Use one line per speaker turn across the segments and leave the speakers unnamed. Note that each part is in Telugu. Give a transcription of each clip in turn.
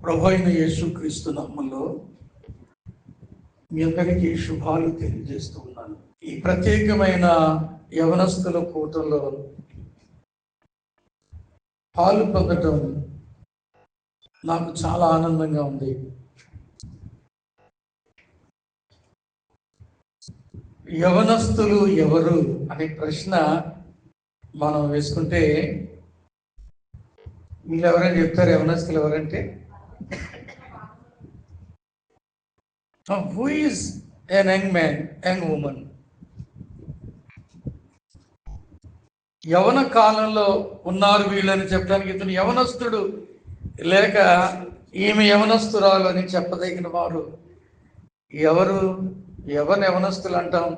ప్రభువైన యేసుక్రీస్తు నామములో మీ అందరికీ శుభాలు తెలియజేస్తూ ఉన్నాను. ఈ ప్రత్యేకమైన యవనస్తుల కూటంలో పాలు పొందటం నాకు చాలా ఆనందంగా ఉంది. యవనస్తులు ఎవరు అనే ప్రశ్న మనం వేసుకుంటే మీరు ఎవరైనా చెప్తారు యవనస్తులు ఎవరంటే? Who is an young man, young woman? యవన కాలంలో ఉన్నారు వీళ్ళని చెప్పడానికి ఇతను యవనస్తుడు లేక ఈమె యవనస్తురాలు అని చెప్పదగిన వారు ఎవరు? యవనస్తులు అంటాం,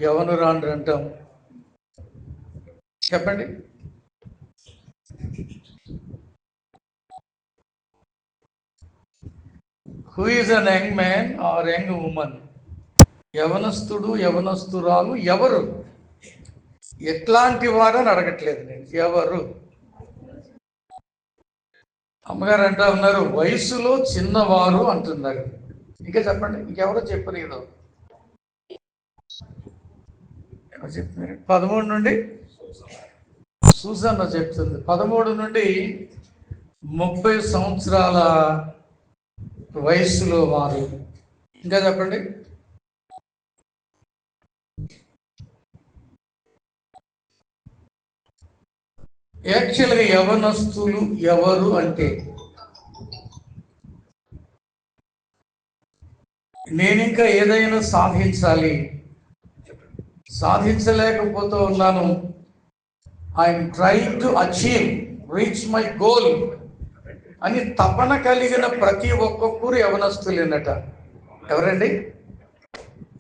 యవనురాండ్రు అంటాం. చెప్పండి. Who is an young man or young woman? యవనస్తుడు యవనస్తురాలు ఎవరు? ఎట్లాంటి వారు అని అడగట్లేదు నేను, ఎవరు? అమ్మగారు అంటా ఉన్నారు వయసులో చిన్నవారు అంటున్నారు. ఇంకా చెప్పండి, ఇంకెవరో చెప్పరు. ఏదో ఎవరు చెప్తున్నారు? 13 నుండి సూజన్న చెప్తుంది. 13 నుండి 30 సంవత్సరాల వయస్సులో వారు. ఇంకా చెప్పండి. యాక్చువల్గా యవనస్తులు ఎవరు అంటే, నేను ఇంకా ఏదైనా సాధించాలి, సాధించలేకపోతూ ఉన్నాను, I'm trying to achieve, reach my goal అని తపన కలిగిన ప్రతి ఒక్కొక్కరు యవనస్తులేనట. ఎవరండి?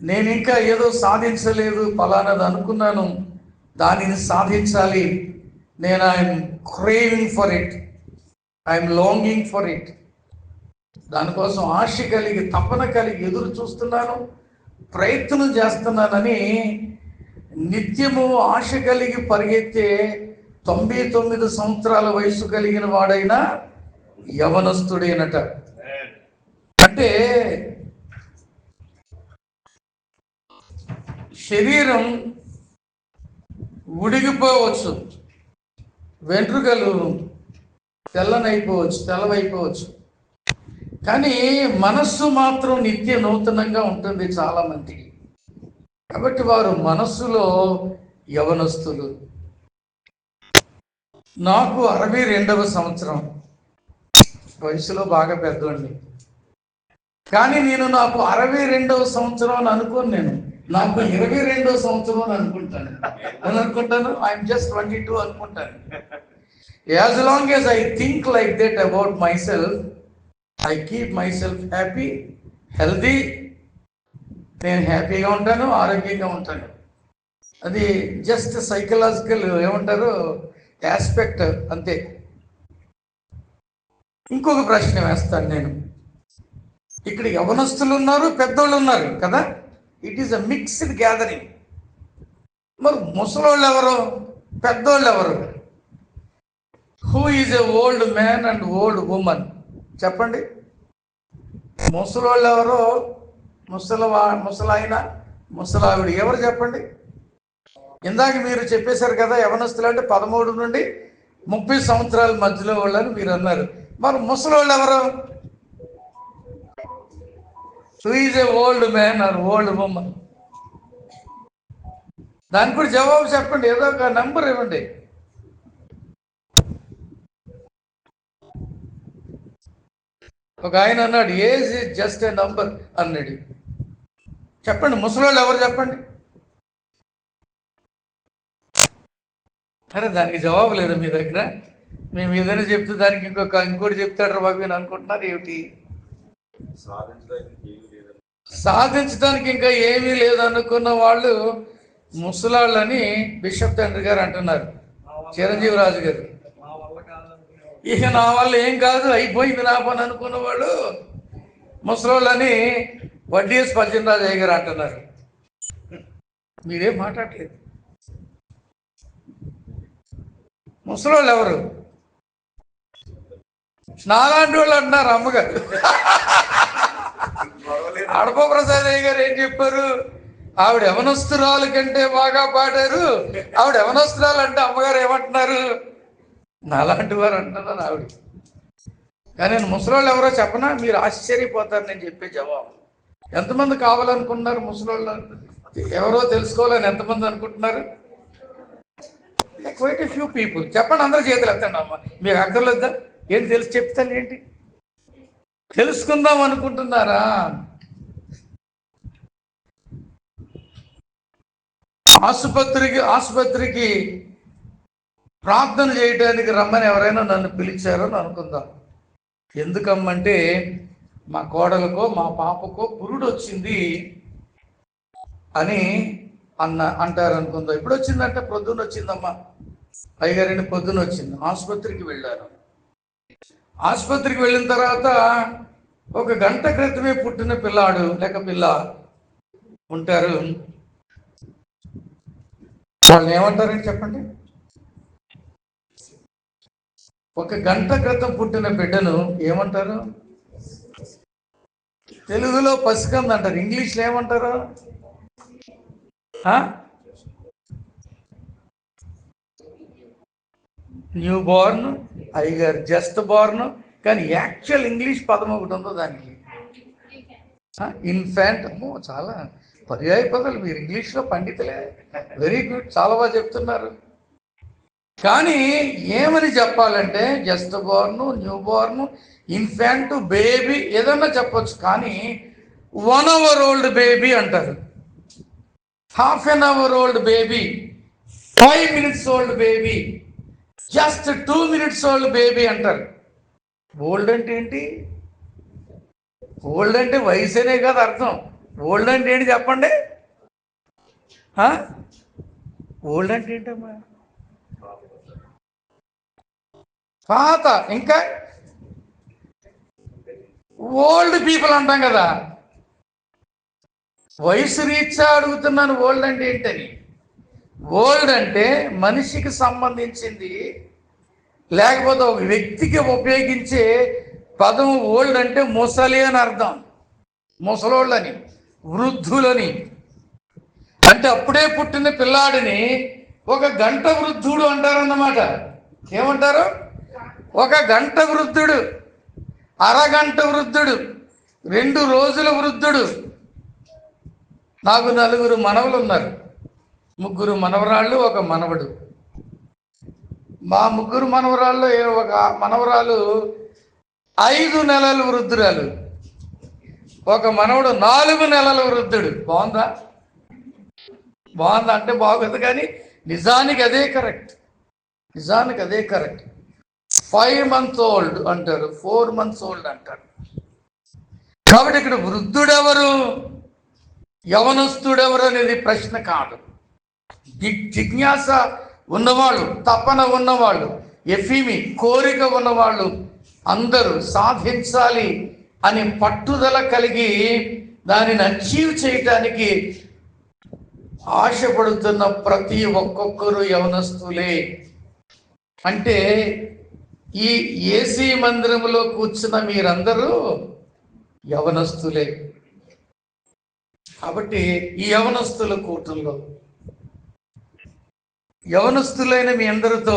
నేను ఇంకా ఏదో సాధించలేదు, ఫలానాది అనుకున్నాను, దానిని సాధించాలి, నేను I'm craving for it, I'm longing for it, దానికోసం ఆశ కలిగి తపన కలిగి ఎదురు చూస్తున్నాను, ప్రయత్నం చేస్తున్నానని నిత్యము ఆశ కలిగి పరిగెత్తే 99 సంవత్సరాల వయసు కలిగిన వాడైనా యవనస్తుడేనట. అంటే శరీరం ఉడిగిపోవచ్చు, వెంట్రుకలు తెల్లవైపోవచ్చు, కానీ మనస్సు మాత్రం నిత్య నూతనంగా ఉంటుంది చాలా మందికి. కాబట్టి వారు మనస్సులో యవనస్తులు. నాకు 62వ సంవత్సరం, వయసులో బాగా పెద్దోండి, కానీ నాకు 62వ సంవత్సరం అని అనుకోను. నేను నాకు 22వ సంవత్సరం అని అనుకుంటాను. ఐఎమ్ జస్ట్ 22 అనుకుంటాను. As long as I think like that about my self, I keep my self happy, healthy. నేను హ్యాపీగా ఉంటాను, ఆరోగ్యంగా ఉంటాను. అది జస్ట్ సైకలాజికల్ ఏమంటారు ఆస్పెక్ట్ అంతే. ఇంకొక ప్రశ్న వేస్తాను నేను. ఇక్కడ యవనస్తులు ఉన్నారు, పెద్దోళ్ళు ఉన్నారు కదా, it is a mixed gathering. మరి ముసలోళ్ళు ఎవరు, పెద్దోళ్ళు ఎవరు? Who is a old man and old women? చెప్పండి. ముసలోళ్ళు ఎవరో, ముసలాయన, ముసలావిడ ఎవరు చెప్పండి? ఇందాక మీరు చెప్పేశారు కదా యవనస్తులు అంటే 13 నుండి 30 సంవత్సరాల మధ్యలో వాళ్ళని మీరు అన్నారు. మరి ముసలోళ్ళు ఎవరు? Who is a old man or old woman? దానికి కూడా జవాబు చెప్పండి, ఏదో ఒక నంబర్ ఇవ్వండి. ఒక ఆయన అన్నాడు age is just a number అన్నాడు. చెప్పండి, ముసలోళ్ళు ఎవరు చెప్పండి? అరే దానికి జవాబు లేదు మీ దగ్గర. మేము ఏదైనా చెప్తే దానికి ఇంకోటి చెప్తాడు బాబు అని అనుకుంటున్నారు ఏమిటి? సాధించడానికి ఇంకా ఏమీ లేదు అనుకున్న వాళ్ళు ముసలాళ్ళని బిషప్ తండ్రి గారు అంటున్నారు, చిరంజీవి రాజు గారు. ఇక నా వల్ల ఏం కాదు, అయిపోయింది నా పని అనుకున్న వాళ్ళు ముసలోళ్ళని వడ్డీఎస్ పద్మరాజయ్య గారు అంటున్నారు. మీరేం మాట్లాడలేదు. ముసలోళ్ళు ఎవరు? నాలాంటి వాళ్ళు అంటున్నారు అమ్మగారు. అడప ప్రసాద్ అయ్య గారు ఏం చెప్పారు? ఆవిడ యవనస్తురాలు కంటే బాగా పాడారు. ఆవిడ యవనస్తురాలు అంటే అమ్మగారు ఏమంటున్నారు? నాలాంటి వారు అంటున్నారు ఆవిడ. కానీ నేను ముసలోళ్ళు ఎవరో చెప్పనా, మీరు ఆశ్చర్యపోతారు నేను చెప్పే జవాబు. ఎంతమంది కావాలనుకుంటున్నారు ముసలోళ్ళు? ఎవరో తెలుసుకోవాలని ఎంతమంది అనుకుంటున్నారు? Quite a few people. చెప్పండి, అందరూ చేతులు ఎత్తండి అమ్మ. మీకు అక్కర్లేద్దా? ఏం తెలిసి చెప్తాను ఏంటి? తెలుసుకుందాం అనుకుంటున్నారా? ఆసుపత్రికి ప్రార్థన చేయడానికి రమ్మని ఎవరైనా నన్ను పిలిచారని అనుకుందాం. ఎందుకమ్మంటే మా కోడలకో మా పాపకో పురుడు వచ్చింది అని అంటారు అనుకుందాం. ఎప్పుడు వచ్చిందంటే పొద్దున్న వచ్చిందమ్మా అయ్యగారిని, పొద్దున్న వచ్చింది. ఆసుపత్రికి వెళ్ళాను. ఆసుపత్రికి వెళ్ళిన తర్వాత 1 గంట క్రితమే పుట్టిన పిల్లాడు లేక పిల్ల ఉంటారు. వాళ్ళని ఏమంటారని చెప్పండి? 1 గంట క్రితం పుట్టిన బిడ్డను ఏమంటారు? తెలుగులో పసికంద అంటారు, ఇంగ్లీష్లో ఏమంటారు? న్యూ బోర్న్, అయ్యగారు జస్ట్ బోర్న్. కానీ యాక్చువల్ ఇంగ్లీష్ పదం ఒకటి ఉందో దానికి, ఇన్ఫాంట్. అమ్మో, చాలా పర్యాయ పదాలు. మీరు ఇంగ్లీష్లో పండితులే, వెరీ గుడ్, చాలా బాగా చెప్తున్నారు. కానీ ఏమని చెప్పాలంటే just Born, new Born, infant, baby ఏదన్నా చెప్పొచ్చు. కానీ 1 hour old బేబీ అంటారు, half an hour old baby, 5 minutes old baby, just 2 minutes old baby అంటారు. ఓల్డ్ అంటే ఏంటి? ఓల్డ్ అంటే వయసునే కాదు అర్థం. ఓల్డ్ అంటే ఏంటి చెప్పండి? ఓల్డ్ అంటే ఏంటమ్మా? పాత. ఇంకా ఓల్డ్ పీపుల్ అంటాం కదా. వయసు రీత్యా అడుగుతున్నాను ఓల్డ్ అంటే ఏంటని. ఓల్డ్ అంటే మనిషికి సంబంధించింది, లేకపోతే ఒక వ్యక్తికి ఉపయోగించే పదం. ఓల్డ్ అంటే ముసలి అని అర్థం, ముసలోళ్ళని, వృద్ధులని. అంటే అప్పుడే పుట్టిన పిల్లాడిని 1 గంట వృద్ధుడు అంటారన్నమాట. ఏమంటారు? 1 గంట వృద్ధుడు, అరగంట వృద్ధుడు, 2 రోజుల వృద్ధుడు. నాకు 4 మనవలు ఉన్నారు, 3 మనవరాళ్ళు, 1 మనవడు. మా 3 మనవరాళ్ళు 1 మనవరాలు 5 నెలల వృద్ధురాలు, 1 మనవడు 4 నెలల వృద్ధుడు. బాగుందా? బాగుందా అంటే బాగుంది, కానీ నిజానికి అదే కరెక్ట్. నిజానికి అదే కరెక్ట్. 5 months old అంటారు, 4 months old అంటారు. కాబట్టి ఇక్కడ వృద్ధుడెవరు, యవనస్తుడెవరు అనేది ప్రశ్న కాదు. జిజ్ఞాస ఉన్నవాళ్ళు, తపన ఉన్నవాళ్ళు, ఎఫీమి కోరిక ఉన్నవాళ్ళు అందరూ సాధించాలి అని పట్టుదల కలిగి దానిని అచీవ్ చేయటానికి ఆశపడుతున్న ప్రతి ఒక్కొక్కరు యవనస్తులే. అంటే ఈ ఏసీ మందిరంలో కూర్చున్న మీరందరూ యవనస్తులే. కాబట్టి ఈ యవనస్తుల కూటంలో యవనస్తులైన మీ అందరితో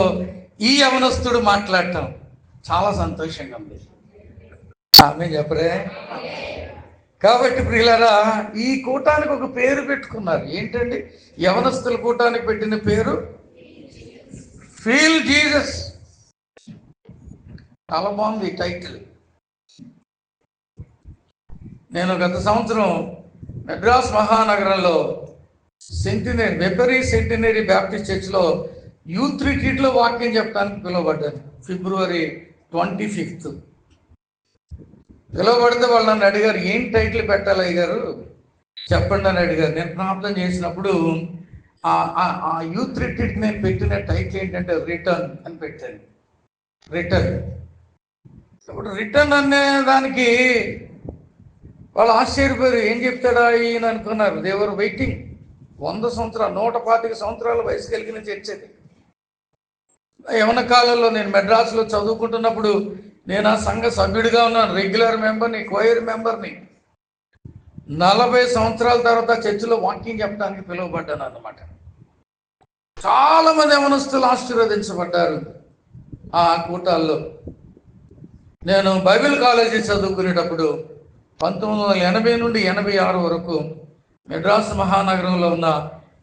ఈ యవనస్తుడు మాట్లాడటం చాలా సంతోషంగా ఉంది. ఆమె చెప్పరే. కాబట్టి ప్రియులారా, ఈ కూటానికి ఒక పేరు పెట్టుకున్నారు. ఏంటండి? యవనస్తుల కూటానికి పెట్టిన పేరు ఫీల్ జీసస్. చాలా బాగుంది ఈ టైటిల్. నేను గత సంవత్సరం మెడ్రాస్ మహానగరంలో వెపరీ సెంటినరీ బ్యాప్టిస్ట్ చర్చ్లో యూత్ రిట్రీట్లో వాక్యం చెప్పడానికి పిలువబడ్డాను. February 25th పిలువబడితే వాళ్ళు నన్ను అడిగారు, ఏం టైటిల్ పెట్టాలి అయ్యారు చెప్పండి అని అడిగారు. నేను ప్రార్థన చేసినప్పుడు ఆ యూత్ రిట్రీట్ నేను పెట్టిన టైటిల్ ఏంటంటే రిటర్న్ అని పెట్టాను. రిటర్న్. ఇప్పుడు రిటర్న్ అనే దానికి వాళ్ళు ఆశ్చర్యపోయారు, ఏం చెప్తాడా ఈయన అనుకున్నారు. దేవర్ వెయిటింగ్. 100 సంవత్సరాలు 125 సంవత్సరాల వయసు కలిగిన చర్చ్ అది. యవన కాలంలో నేను మెడ్రాస్లో చదువుకుంటున్నప్పుడు నేను ఆ సంఘ సభ్యుడిగా ఉన్నాను, రెగ్యులర్ మెంబర్ని, కోయర్ మెంబర్ని. 40 సంవత్సరాల తర్వాత చర్చిలో వాకింగ్ చెప్పడానికి పిలువబడ్డాను అన్నమాట. చాలా మంది యవనస్తులు ఆశీర్వదించబడ్డారు ఆ కూటాల్లో. నేను బైబిల్ కాలేజీ చదువుకునేటప్పుడు 1980 నుండి 86 వరకు మెడ్రాస్ మహానగరంలో ఉన్న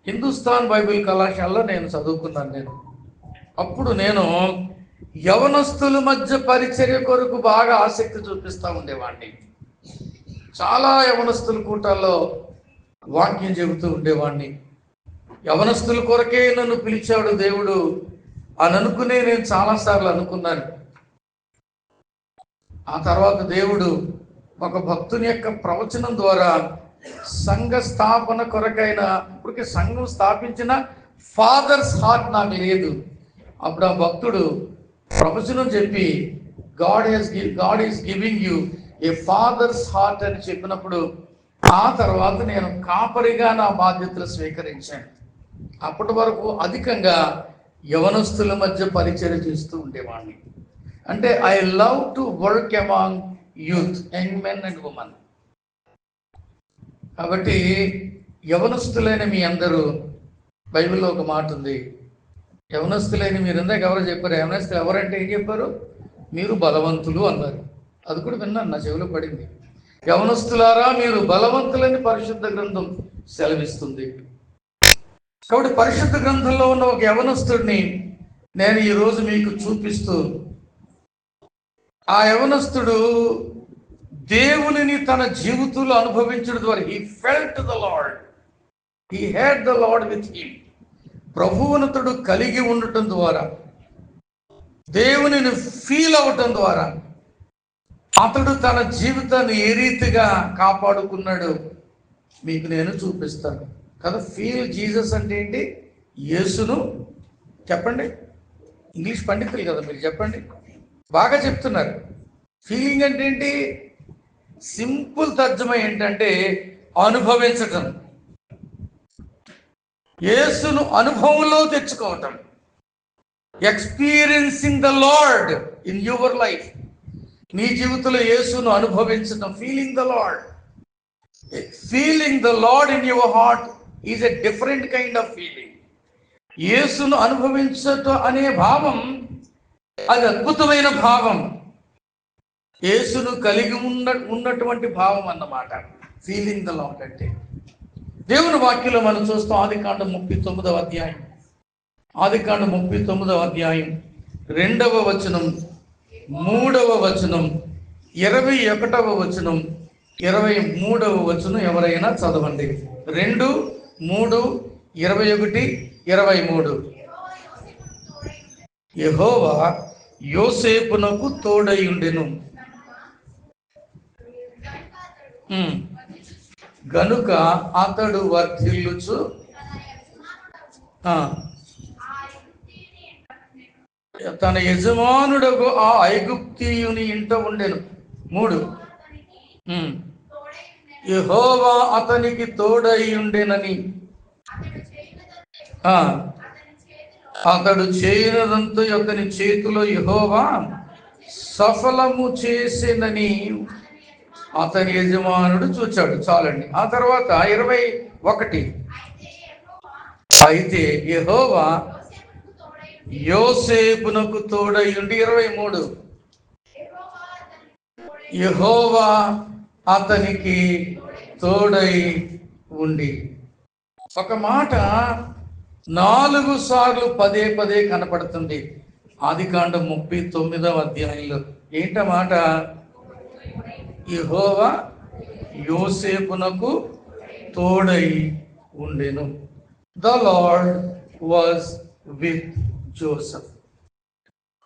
హిందుస్థాన్ బైబిల్ కళాశాలలో నేను చదువుకున్నాను. అప్పుడు నేను యవనస్తుల మధ్య పరిచర్య కొరకు బాగా ఆసక్తి చూపిస్తూ ఉండేవాడిని. చాలా యవనస్తుల కూటాల్లో వాక్యం చెబుతూ ఉండేవాడిని. యవనస్తుల కొరకే నన్ను పిలిచాడు దేవుడు అని అనుకునే నేను చాలాసార్లు అనుకున్నాను. ఆ తర్వాత దేవుడు ఒక భక్తుని యొక్క ప్రవచనం ద్వారా సంఘ స్థాపన కొరకైన, ఇప్పటికే సంఘం స్థాపించిన ఫాదర్స్ హార్ట్ నాకు లేదు. అప్పుడు ఆ భక్తుడు ప్రవచనం చెప్పి God is giving you a father's heart అని చెప్పినప్పుడు ఆ తర్వాత నేను కాపరిగా నా బాధ్యతలు స్వీకరించాను. అప్పటి వరకు అధికంగా యవనస్తుల మధ్య పరిచయం చేస్తూ ఉండేవాడిని. అంటే I love to work among youth, young men and women. కాబట్టి యవనస్తులైన మీ అందరూ, బైబిల్లో ఒక మాట ఉంది, యవనస్తులైన మీరు ఇందాక ఎవరో చెప్పారు, యవనస్తులు ఎవరంటే ఏం చెప్పారు? మీరు బలవంతులు అన్నారు. అది కూడా విన్నాను, నా చెవిలో పడింది. యవనస్తులారా మీరు బలవంతులని పరిశుద్ధ గ్రంథం సెలవిస్తుంది. కాబట్టి పరిశుద్ధ గ్రంథంలో ఉన్న ఒక యవనస్తుడిని నేను ఈరోజు మీకు చూపిస్తూ, ఆ యవనస్తుడు దేవునిని తన జీవితంలో అనుభవించడం ద్వారా he felt the Lord, he had the Lord with him. ప్రభువునతుడు కలిగి ఉండటం ద్వారా, దేవునిని ఫీల్ అవటం ద్వారా అతడు తన జీవితాన్ని ఏ రీతిగా కాపాడుకున్నాడు మీకు నేను చూపిస్తాను కదా. ఫీల్ జీసస్ అంటే ఏంటి? యేసును చెప్పండి. ఇంగ్లీష్ పండితులు కదా మీరు, చెప్పండి. బాగా చెప్తున్నారు. ఫీలింగ్ అంటే ఏంటి? సింపుల్ తర్జుమా ఏంటంటే అనుభవించటం, యేసును అనుభవంలో తెచ్చుకోవటం, experiencing the Lord in your life. నీ జీవితంలో యేసును అనుభవించటం, feeling the Lord. Feeling the Lord in your heart is a different kind of feeling. యేసును అనుభవించటం అనే భావం అది అద్భుతమైన భావం, యేసును కలిగి ఉన్నటువంటి భావం అన్నమాట ఫీలింగ్ ద లార్డ్ అంటే. దేవుని వాక్యంలో మనం చూస్తాం, ఆదికాండం 39వ అధ్యాయం, ఆదికాండం 39వ అధ్యాయం 2వ వచనం, 3వ వచనం, 21వ వచనం, 23వ వచనం ఎవరైనా చదవండి. 2, 3, 21, 23. యెహోవా యోసేపునకు తోడై ఉండెను, గనుక అతడు వర్ధిల్లుచు తన యజమానుడకు ఆ ఐగుప్తీయుని ఇంట ఉండెను. 3, యెహోవా అతనికి తోడై ఉండెనని, అతడు చేయనదంతా అతని చేతిలో యెహోవా సఫలము చేసేనని అతని యజమానుడు చూచాడు. చాలండి. ఆ తర్వాత 21, అయితే యెహోవా యోసేపునకు తోడై ఉండి, 23, యెహోవా అతనికి తోడై ఉండి. ఒక మాట 4 సార్లు పదే పదే కనపడుతుంది ఆదికాండం 39వ అధ్యాయంలో. ఏంట మాట? యెహోవా యోసేపునకు తోడై ఉండెను. The Lord was with Joseph.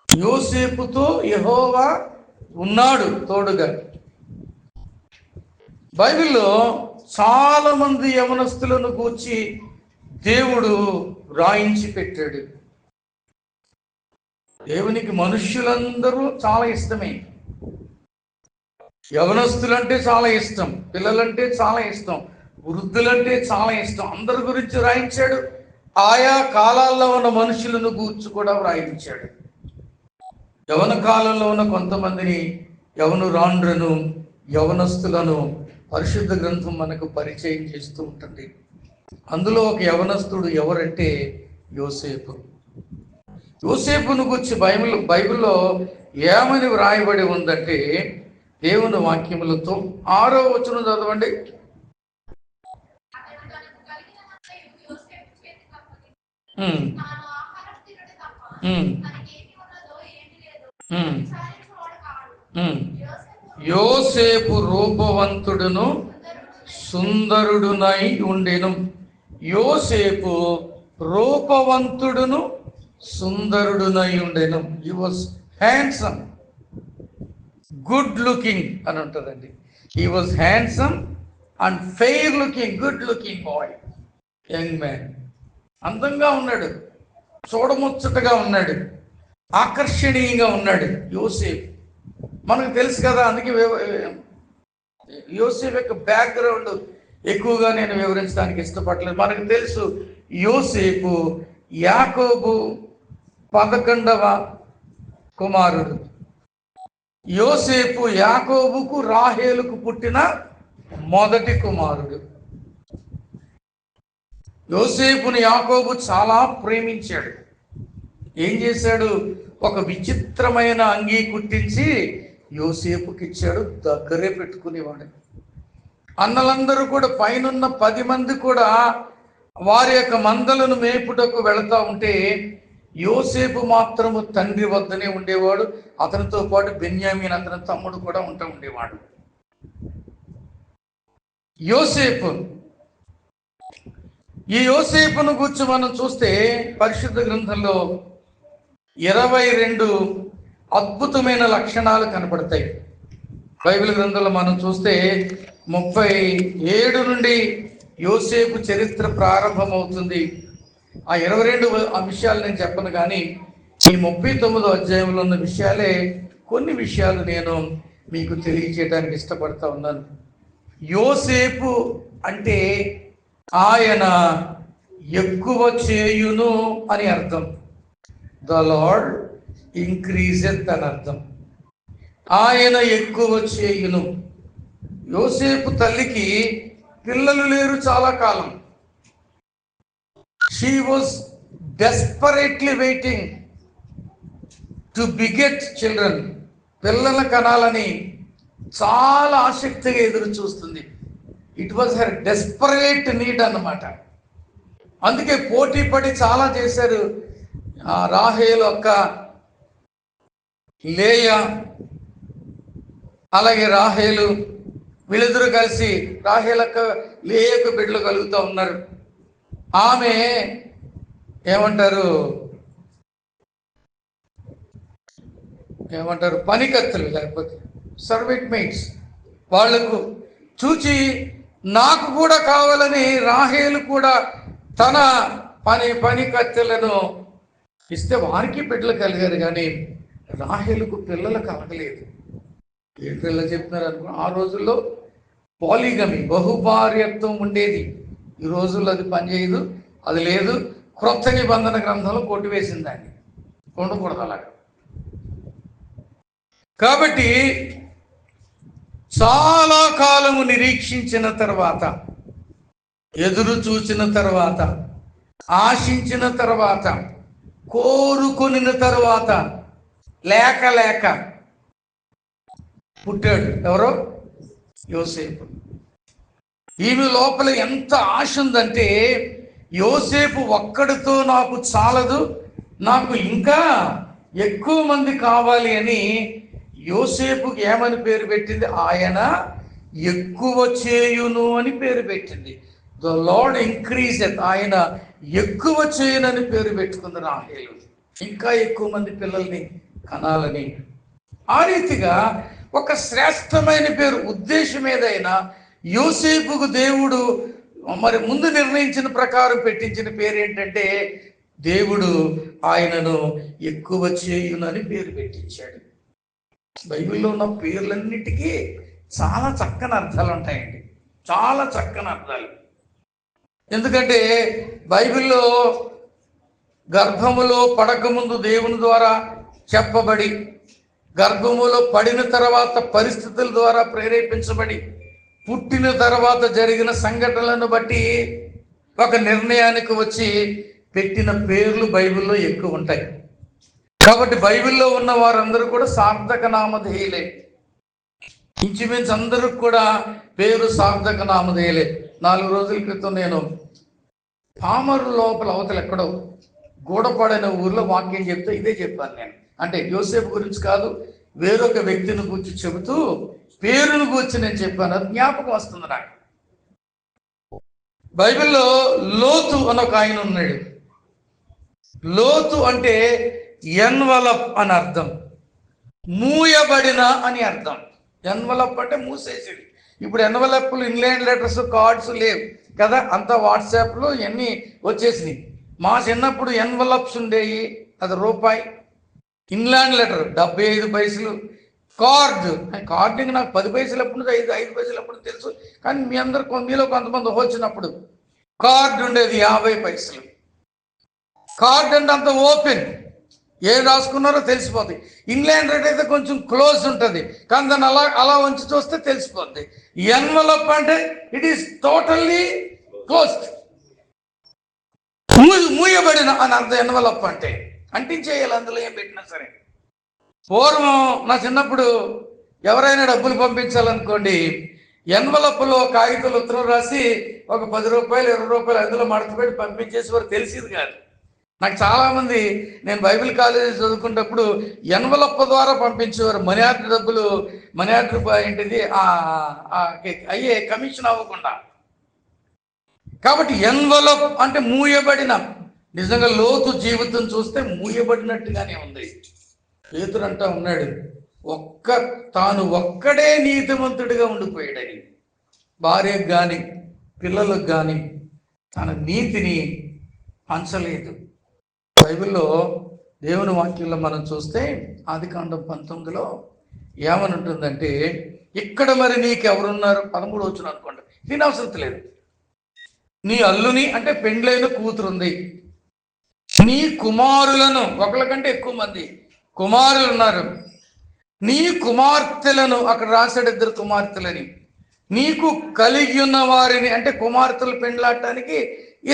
యోసేపుతో యెహోవా ఉన్నాడు తోడుగా. బైబిల్లో చాలా మంది యవనస్తులను గూర్చి దేవుడు రాయించి పెట్టాడు. దేవునికి మనుష్యులందరూ చాలా ఇష్టమే. యవనస్తులంటే చాలా ఇష్టం, పిల్లలంటే చాలా ఇష్టం, వృద్ధులంటే చాలా ఇష్టం. అందరి గురించి రాయించాడు. ఆయా కాలాల్లో ఉన్న మనుషులను గూర్చి కూడా వ్రాయించాడు. యవన కాలంలో ఉన్న కొంతమందిని యవనురాండ్రను యవనస్తులను పరిశుద్ధ గ్రంథం మనకు పరిచయం చేస్తూ ఉంటుంది. అందులో ఒక యవనస్తుడు ఎవరంటే యోసేపు. యోసేపును గురించి బైబిల్లో ఏమని వ్రాయబడి ఉందంటే, దేవుని వాక్యములతో 6వ వచనం చదవండి. యోసేపు రూపవంతుడును సుందరుడునై ఉండెను. యోసేపు రూపవంతుడును సుందరుడునై ఉండెను. He was handsome, good looking అని ఉంటుందండి. He was handsome and fair looking, good looking boy, young man. అందంగా ఉన్నాడు, చూడముచ్చటగా ఉన్నాడు, ఆకర్షణీయంగా ఉన్నాడు యోసేపు. మనకు తెలుసు కదా, అందుకే యోసేపు యొక్క బ్యాక్గ్రౌండ్ ఎక్కువగా నేను వివరించడానికి ఇష్టపడలేదు. మనకు తెలుసు యోసేపు యాకోబు 11వ కుమారుడు. యోసేపు యాకోబుకు రాహేలుకు పుట్టిన మొదటి కుమారుడు. యోసేపుని యాకోబు చాలా ప్రేమించాడు. ఏం చేశాడు? ఒక విచిత్రమైన అంగీ కుట్టించి యోసేపుకి ఇచ్చాడు. దగ్గరే పెట్టుకునేవాడు. అన్నలందరూ కూడా, పైనున్న 10 మంది కూడా వారి యొక్క మందలను మేపుటకు వెళతా ఉంటే యోసేపు మాత్రము తండ్రి వద్దనే ఉండేవాడు. అతనితో పాటు బెన్యామీన్ అతని తమ్ముడు కూడా ఉండేవాడు. యోసేపు, ఈ యోసేపును గురించి మనం చూస్తే పరిశుద్ధ గ్రంథంలో 22 అద్భుతమైన లక్షణాలు కనపడతాయి. బైబిల్ గ్రంథంలో మనం చూస్తే 37 నుండి యోసేపు చరిత్ర ప్రారంభమవుతుంది. ఆ 22 విషయాలు నేను చెప్పను, కానీ ఈ 39వ అధ్యాయంలో ఉన్న విషయాలే కొన్ని విషయాలు నేను మీకు తెలియజేయడానికి ఇష్టపడతా ఉన్నాను. యోసేపు అంటే ఆయన ఎక్కువ చేయును అని అర్థం. ద లార్డ్ ఇంక్రీజెత్ అని అర్థం. ఆయన ఎక్కువ చేయును. యోసేపు తల్లికి పిల్లలు లేరు చాలా కాలం. She was desperately waiting to beget children. పిల్లల కనాలని చాలా ఆసక్తిగా ఎదురు చూస్తుంది. It was her desperate need అన్నమాట. అందుకే పోటీ పడి చాలా చేశారు. రాహేలు అక్క లేయా, అలాగే రాహేలు, వీళ్ళిద్దరూ కలిసి రాహేలు అక్క లేయకు బిడ్డలు కలుగుతూ ఉన్నారు. ఆమె ఏమంటారు పనికత్తులు, లేకపోతే సర్వెంట్ మేట్స్, వాళ్లకు చూచి నాకు కూడా కావాలని రాహేలు కూడా తన పని కత్తెలను ఇస్తే వారికి బిడ్డలు కలిగారు, కానీ రాహేలుకు పిల్లలు కలగలేదు. ఏం పిల్లలు చెప్తున్నారు అనుకో. ఆ రోజుల్లో పాలిగమి, బహుభార్యత్వం ఉండేది. ఈ రోజుల్లో అది పనిచేయదు, అది లేదు. క్రొత్త నిబంధన గ్రంథంలో కొట్టివేసింది దాన్ని, ఉండకూడదు అలాగా. కాబట్టి చాలా కాలము నిరీక్షించిన తర్వాత, ఎదురు చూసిన తర్వాత, ఆశించిన తర్వాత, కోరుకొనిన తర్వాత లేక పుట్టాడు. ఎవరో? యోసేపు. ఈమె లోపల ఎంత ఆశ ఉందంటే, యోసేపు ఒక్కడితో నాకు చాలదు, నాకు ఇంకా ఎక్కువ మంది కావాలి అని యోసేపుకి ఏమని పేరు పెట్టింది? ఆయన ఎక్కువ చేయును అని పేరు పెట్టింది. ద లార్డ్ ఇంక్రీజెత్, ఆయన ఎక్కువ చేయునని పేరు పెట్టుకుంది రాహేలు. ఇంకా ఎక్కువ మంది పిల్లల్ని కనాలని. ఆ రీతిగా ఒక శ్రేష్టమైన పేరు, ఉద్దేశం ఏదైనా యోసేపుకు దేవుడు మరి ముందు నిర్ణయించిన ప్రకారం పెట్టించిన పేరు ఏంటంటే, దేవుడు ఆయనను ఎక్కువ చేయునని పేరు పెట్టించాడు. బైబిల్లో ఉన్న పేర్లన్నిటికీ చాలా చక్కని అర్థాలు ఉంటాయండి, చాలా చక్కని అర్థాలు. ఎందుకంటే బైబిల్లో గర్భములో పడకముందు దేవుని ద్వారా చెప్పబడి గర్భములో పడిన తర్వాత పరిస్థితుల ద్వారా ప్రేరేపించబడి పుట్టిన తర్వాత జరిగిన సంఘటనలను బట్టి ఒక నిర్ణయానికి వచ్చి పెట్టిన పేర్లు బైబిల్లో ఎక్కువ ఉంటాయి. కాబట్టి బైబిల్లో ఉన్న వారందరూ కూడా సార్థక నామధేయులే. ఇంచుమించు అందరూ కూడా పేరు సార్థక నామధేయులే. 4 రోజుల క్రితం నేను పామరు లోపల అవతల ఎక్కడో గూడపాడైన ఊర్లో వాక్యం చెప్తే ఇదే చెప్పాను నేను. అంటే యోసేపు గురించి కాదు, వేరొక వ్యక్తిని గురించి చెబుతూ పేరును గురించి నేను చెప్పాను. అది జ్ఞాపకం వస్తుంది నాకు. బైబిల్లో లోతు అని ఒక ఆయన ఉన్నాడు. లోతు అంటే ఎన్వలప్ అని అర్థం, మూయబడిన అని అర్థం. ఎన్వలప్ అంటే మూసేసేది. ఇప్పుడు ఎన్వలప్లు ఇంగ్లాండ్ లెటర్స్ కార్డ్స్ లేవు కదా, అంతా వాట్సాప్లో ఇవన్నీ వచ్చేసినాయి. మా చిన్నప్పుడు ఎన్వలప్స్ ఉండేవి, అది రూపాయి. ఇంగ్లాండ్ లెటర్ 75 పైసలు. కార్డింగ్ నాకు 10 పైసలు ఎప్పుడు, 5 పైసలు ఎప్పుడు తెలుసు. కానీ మీ అందరు మీలో కొంతమంది వచ్చినప్పుడు కార్డు ఉండేది 50 పైసలు. కార్డ్ అంటే అంత ఓపెన్, ఏం రాసుకున్నారో తెలిసిపోద్ది. ఇంగ్లాండ్ లెటర్ అయితే కొంచెం క్లోజ్ ఉంటుంది, కానీ దాన్ని అలా ఉంచి చూస్తే తెలిసిపోద్ది. ఎన్వలప్ అంటే ఇట్ ఈస్ టోటల్లీ క్లోజ్డ్, మూయబడిన అని అర్థం. ఎన్వలప్ అంటే అంటించేయాలి, అందులో ఏం పెట్టినా సరే. పూర్వం నా చిన్నప్పుడు ఎవరైనా డబ్బులు పంపించాలనుకోండి, ఎన్వలప్లో కాగితాలు ఉత్తరం రాసి ఒక 10 రూపాయలు 20 రూపాయలు అందులో మడత పెట్టి పంపించేసి వారు తెలిసేది కాదు. నాకు చాలామంది, నేను బైబిల్ కాలేజీ చదువుకున్నప్పుడు ఎన్వలప్ ద్వారా పంపించేవారు. మనీ ఆర్డర్ డబ్బులు, మనీ ఆర్డర్ ఏంటిది అయ్యే కమిషన్ అవ్వకుండా. కాబట్టి ఎన్వలప్ అంటే మూయబడిన. నిజంగా లోతు జీవితం చూస్తే మూయబడినట్టుగానే ఉంది. పేతురు అంటా ఉన్నాడు, తాను ఒక్కడే నీతిమంతుడిగా ఉండిపోయాడని. భార్యకు కానీ పిల్లలకు కానీ తన నీతిని పంచలేదు. బైబిల్లో దేవుని వాక్యంలో మనం చూస్తే ఆదికాండం 19లో ఏమని ఉంటుందంటే, ఇక్కడ మరి నీకెవరున్నారు, 13 వచ్చిన అనుకోండి, దీని అవసరం లేదు. నీ అల్లుని అంటే పెండ్లైన కూతురుంది, నీ కుమారులను, ఒకళ్ళకంటే ఎక్కువ మంది కుమారులు ఉన్నారు, నీ కుమార్తెలను, అక్కడ రాశాడు 2 కుమార్తెలని, నీకు కలిగి ఉన్న వారిని అంటే కుమార్తెలు పెండ్లాడటానికి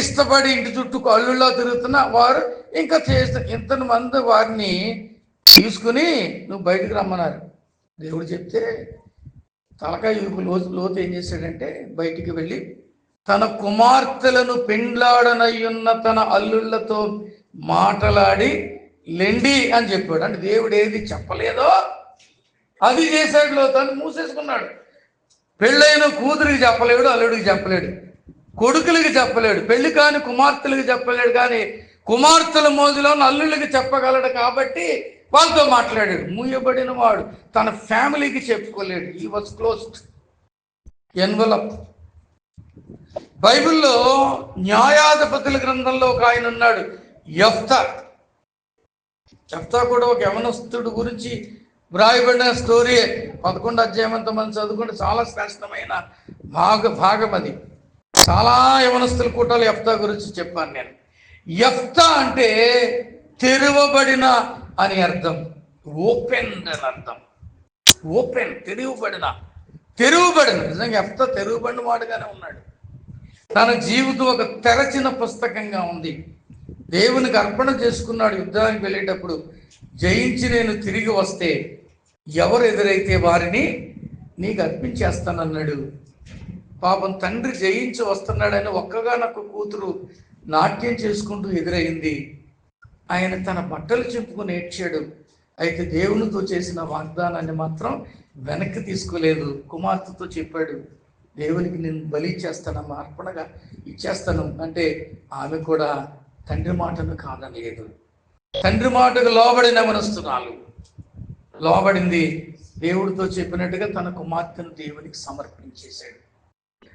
ఇష్టపడి ఇంటి చుట్టూ అల్లుల్లో తిరుగుతున్న వారు ఇంకా చేస్తా ఇంతమంది వారిని తీసుకుని నువ్వు బయటకు రమ్మన్నారు. దేవుడు చెప్తే తలకాయ లోతు ఏం చేశాడంటే, బయటికి వెళ్ళి తన కుమార్తెలను పెండ్లాడనయ్యున్న తన అల్లుళ్ళతో మాటలాడి లెండి అని చెప్పాడు. అంటే దేవుడు ఏది చెప్పలేదో అది చేశాడు. లోతు మూసేసుకున్నాడు. పెళ్ళైన కూతురికి చెప్పలేడు, అల్లుడికి చెప్పలేడు, కొడుకులకి చెప్పలేడు, పెళ్లి కాని కుమార్తెలకు చెప్పలేడు. కానీ కుమార్తెల మోజులో అల్లుళ్ళకి చెప్పగలడు కాబట్టి వాళ్ళతో మాట్లాడాడు. మూయబడిన వాడు తన ఫ్యామిలీకి చెప్పుకోలేడు. ఈ వాజ్ క్లోజ్డ్. ఎన్వలప్. బైబిల్లో న్యాయాధిపతుల గ్రంథంలో ఒక ఆయన ఉన్నాడు, యెఫ్తా. యెఫ్తా కూడా ఒక యవనస్తుడు గురించి వ్రాయబడిన స్టోరీ. 11 అధ్యాయం అంతా మనం చదువుకుంటే చాలా శ్రేష్టమైన భాగం అది. చాలా యవనస్తుల కూటాలు యెఫ్తా గురించి చెప్పాను నేను. యెఫ్తా అంటే తెరవబడిన అని అర్థం, ఓపెన్ అని అర్థం. ఓపెన్, తెరువబడిన. నిజంగా యెఫ్తా తెరువబడిన వాడుగానే ఉన్నాడు. తన జీవితం ఒక తెరచిన పుస్తకంగా ఉంది. దేవునికి అర్పణ చేసుకున్నాడు. యుద్ధానికి వెళ్ళేటప్పుడు, జయించి నేను తిరిగి వస్తే ఎవరు ఎదురైతే వారిని నీకు అర్పించేస్తానన్నాడు. పాపం తండ్రి జయించి వస్తున్నాడని ఒక్కగానొక్క కూతురు నాట్యం చేసుకుంటూ ఎదురైంది. ఆయన తన బట్టలు చింపుకొని ఏడ్చాడు. అయితే దేవునితో చేసిన వాగ్దానాన్ని మాత్రం వెనక్కి తీసుకోలేదు. కుమార్తెతో చెప్పాడు, దేవునికి నేను బలి ఇచ్చేస్తానమ్మా, అర్పణగా ఇచ్చేస్తాను అంటే ఆమె కూడా తండ్రి మాటను కాదనలేదు. తండ్రి మాటకు లోబడిన మనస్తున్నాలు లోబడింది. దేవుడితో చెప్పినట్టుగా తన కుమార్తెను దేవునికి సమర్పించేశాడు.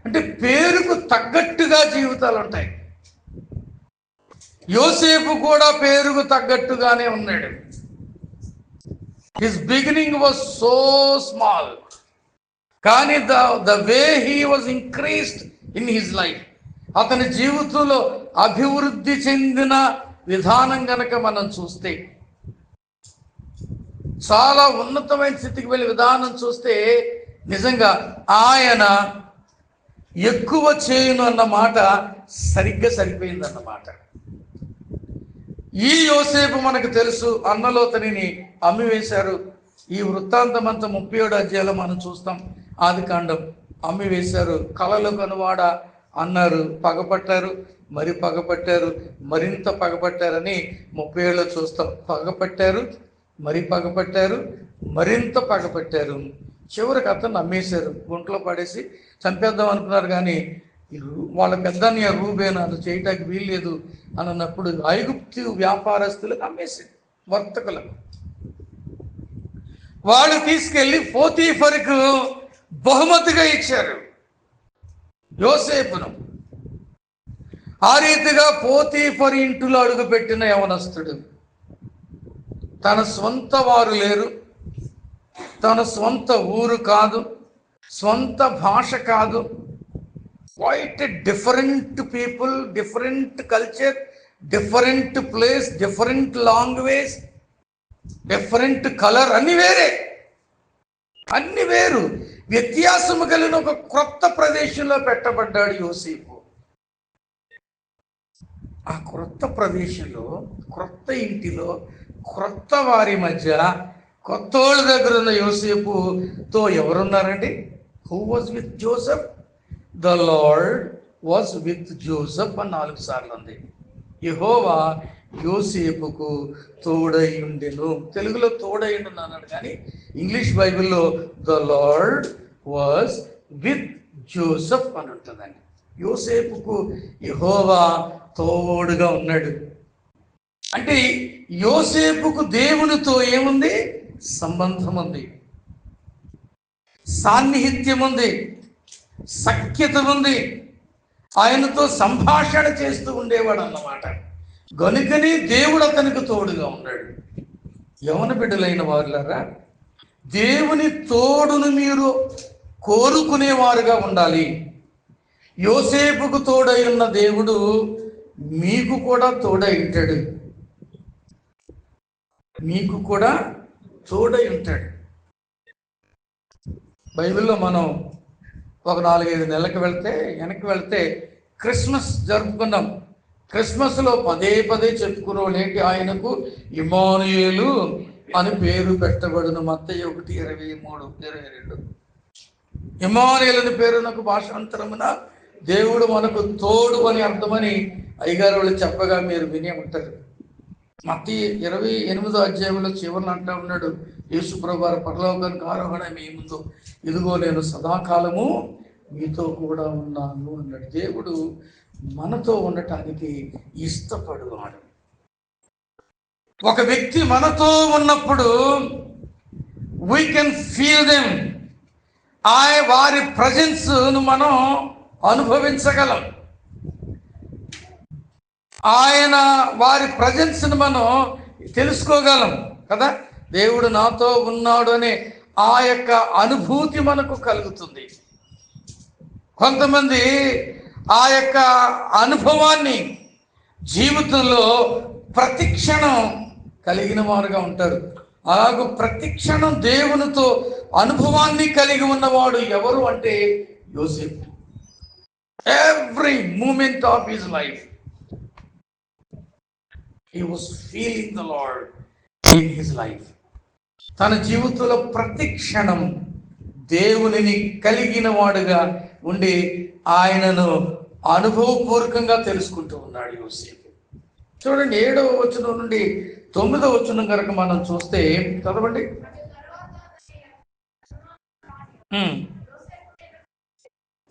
అంటే పేరుకు తగ్గట్టుగా జీవితాలు ఉంటాయి. యోసేపు కూడా పేరుకు తగ్గట్టుగానే ఉన్నాడు. His beginning was so small, కానీ the way he was increased in his life, అతని జీవితంలో అభివృద్ధి చెందిన విధానం గనక మనం చూస్తే చాలా ఉన్నతమైన స్థితికి వెళ్ళే విధానం చూస్తే నిజంగా ఆయన ఎక్కువ చేయును అన్న మాట సరిగ్గా సరిపోయిందన్నమాట. ఈ యోసేపు మనకు తెలుసు, అన్నలో తనని అమ్మివేశారు. ఈ వృత్తాంతం అంతా 37 అధ్యాయంలో మనం చూస్తాం. ఆదికాండం. అమ్మివేశారు, కలలు కనువాడ అన్నారు, పగపట్టారు, మరి పగపట్టారు, మరింత పగపట్టారని 37లో చూస్తాం. పగపట్టారు, మరి పగపట్టారు, మరింత పగపట్టారు. చివరికి అతను అమ్మేశారు, గుంట్లో పడేసి చంపేద్దాం అనుకున్నారు. కానీ వాళ్ళ పెద్దన్నయ్య రూబేన్ అది చేయటానికి వీల్లేదు అని అన్నప్పుడు ఐగుప్తు వ్యాపారస్తులకు అమ్మేశారు, వర్తకులకు. వాళ్ళు తీసుకెళ్ళి పోతీఫరుకు బహుమతిగా ఇచ్చారు యోసేపును. ఆ రీతిగా పోతీఫరు ఇంటిలో అడుగుపెట్టిన యవనస్తుడు. తన సొంత వారు లేరు, తన సొంత ఊరు కాదు, సొంత భాష కాదు, quite different people, different culture, different place, different language, different colour, అన్ని వేరే, అన్ని వేరు, వ్యత్యాసము కలిగిన ఒక క్రొత్త ప్రదేశంలో పెట్టబడ్డాడు యోసేపు. ఆ క్రొత్త ప్రదేశంలో, క్రొత్త ఇంటిలో, క్రొత్త వారి మధ్య, కొత్త వాళ్ళ దగ్గర ఉన్న యోసేపుతో ఎవరున్నారండి? Who was with Joseph? The Lord was with Joseph అని 4 సార్లు ఉంది. యెహోవా యోసేపుకు తోడై ఉండెను. తెలుగులో తోడై ఉండను అన్నాడు, కానీ ఇంగ్లీష్ బైబిల్లో the Lord was with Joseph అని ఉంటుందండి. యోసేపుకు యెహోవా తోడుగా ఉన్నాడు. అంటే యోసేపుకు దేవునితో ఏముంది? సంబంధం ఉంది, సాన్నిహిత్యం ఉంది, సఖ్యత ఉంది. ఆయనతో సంభాషణ చేస్తూ ఉండేవాడు అన్నమాట. గనుకని దేవుడు అతనికి తోడుగా ఉన్నాడు. యవన బిడ్డలైన వారులారా, దేవుని తోడును మీరు కోరుకునేవారుగా ఉండాలి. యోసేపుకు తోడై ఉన్న దేవుడు మీకు కూడా తోడై ఉంటాడు, మీకు కూడా తోడై ఉంటాడు. బైబిల్లో మనం ఒక 4-5 నెలలకు వెనక్కి వెళ్తే క్రిస్మస్ జరుపుకున్నాం. క్రిస్మస్లో పదే చెప్పుకునేవాళ్ళు ఏంటి? ఆయనకు ఇమ్మానుయేలు అని పేరు పెట్టబడును. మత్తయి 1:23-22. ఇమ్మానుయేలు అని పేరునకు భాషాంతరమున దేవుడు మనకు తోడు అని అర్థమని అయ్యగారు వాళ్ళు చెప్పగా మీరు వినే ఉంటారు. మత్తయి 28వ అధ్యాయంలో చివరిని అంటా ఉన్నాడు, యేసు ప్రభువారు పరలోకానికి ఆరోహణ మీ ముందు, ఇదిగో నేను సదాకాలము మీతో కూడా ఉన్నాను అన్నాడు. దేవుడు మనతో ఉండటానికి ఇష్టపడువాడు. ఒక వ్యక్తి మనతో ఉన్నప్పుడు వీ కెన్ ఫీల్ దెమ్, వారి ప్రజెన్స్ను మనం అనుభవించగలం. వారి ప్రజెన్స్ను మనం తెలుసుకోగలం కదా. దేవుడు నాతో ఉన్నాడు అనే ఆ యొక్క అనుభూతి మనకు కలుగుతుంది. కొంతమంది ఆ యొక్క అనుభవాన్ని జీవితంలో ప్రతిక్షణం కలిగిన వారుగా ఉంటారు. అలాగూ ప్రతిక్షణం దేవునితో అనుభవాన్ని కలిగి ఉన్నవాడు ఎవరు అంటే యోసేపు. Every moment of his life he was feeling the Lord in his life. తన జీవితంలో ప్రతి క్షణం దేవునిని కలిగిన వాడుగా ఉండి ఆయనను అనుభవపూర్వకంగా తెలుసుకుంటూ ఉన్నాడు యోసేపు. చూడండి 7వ వచనం నుండి 9వ వచనం కనుక మనం చూస్తే చదవండి.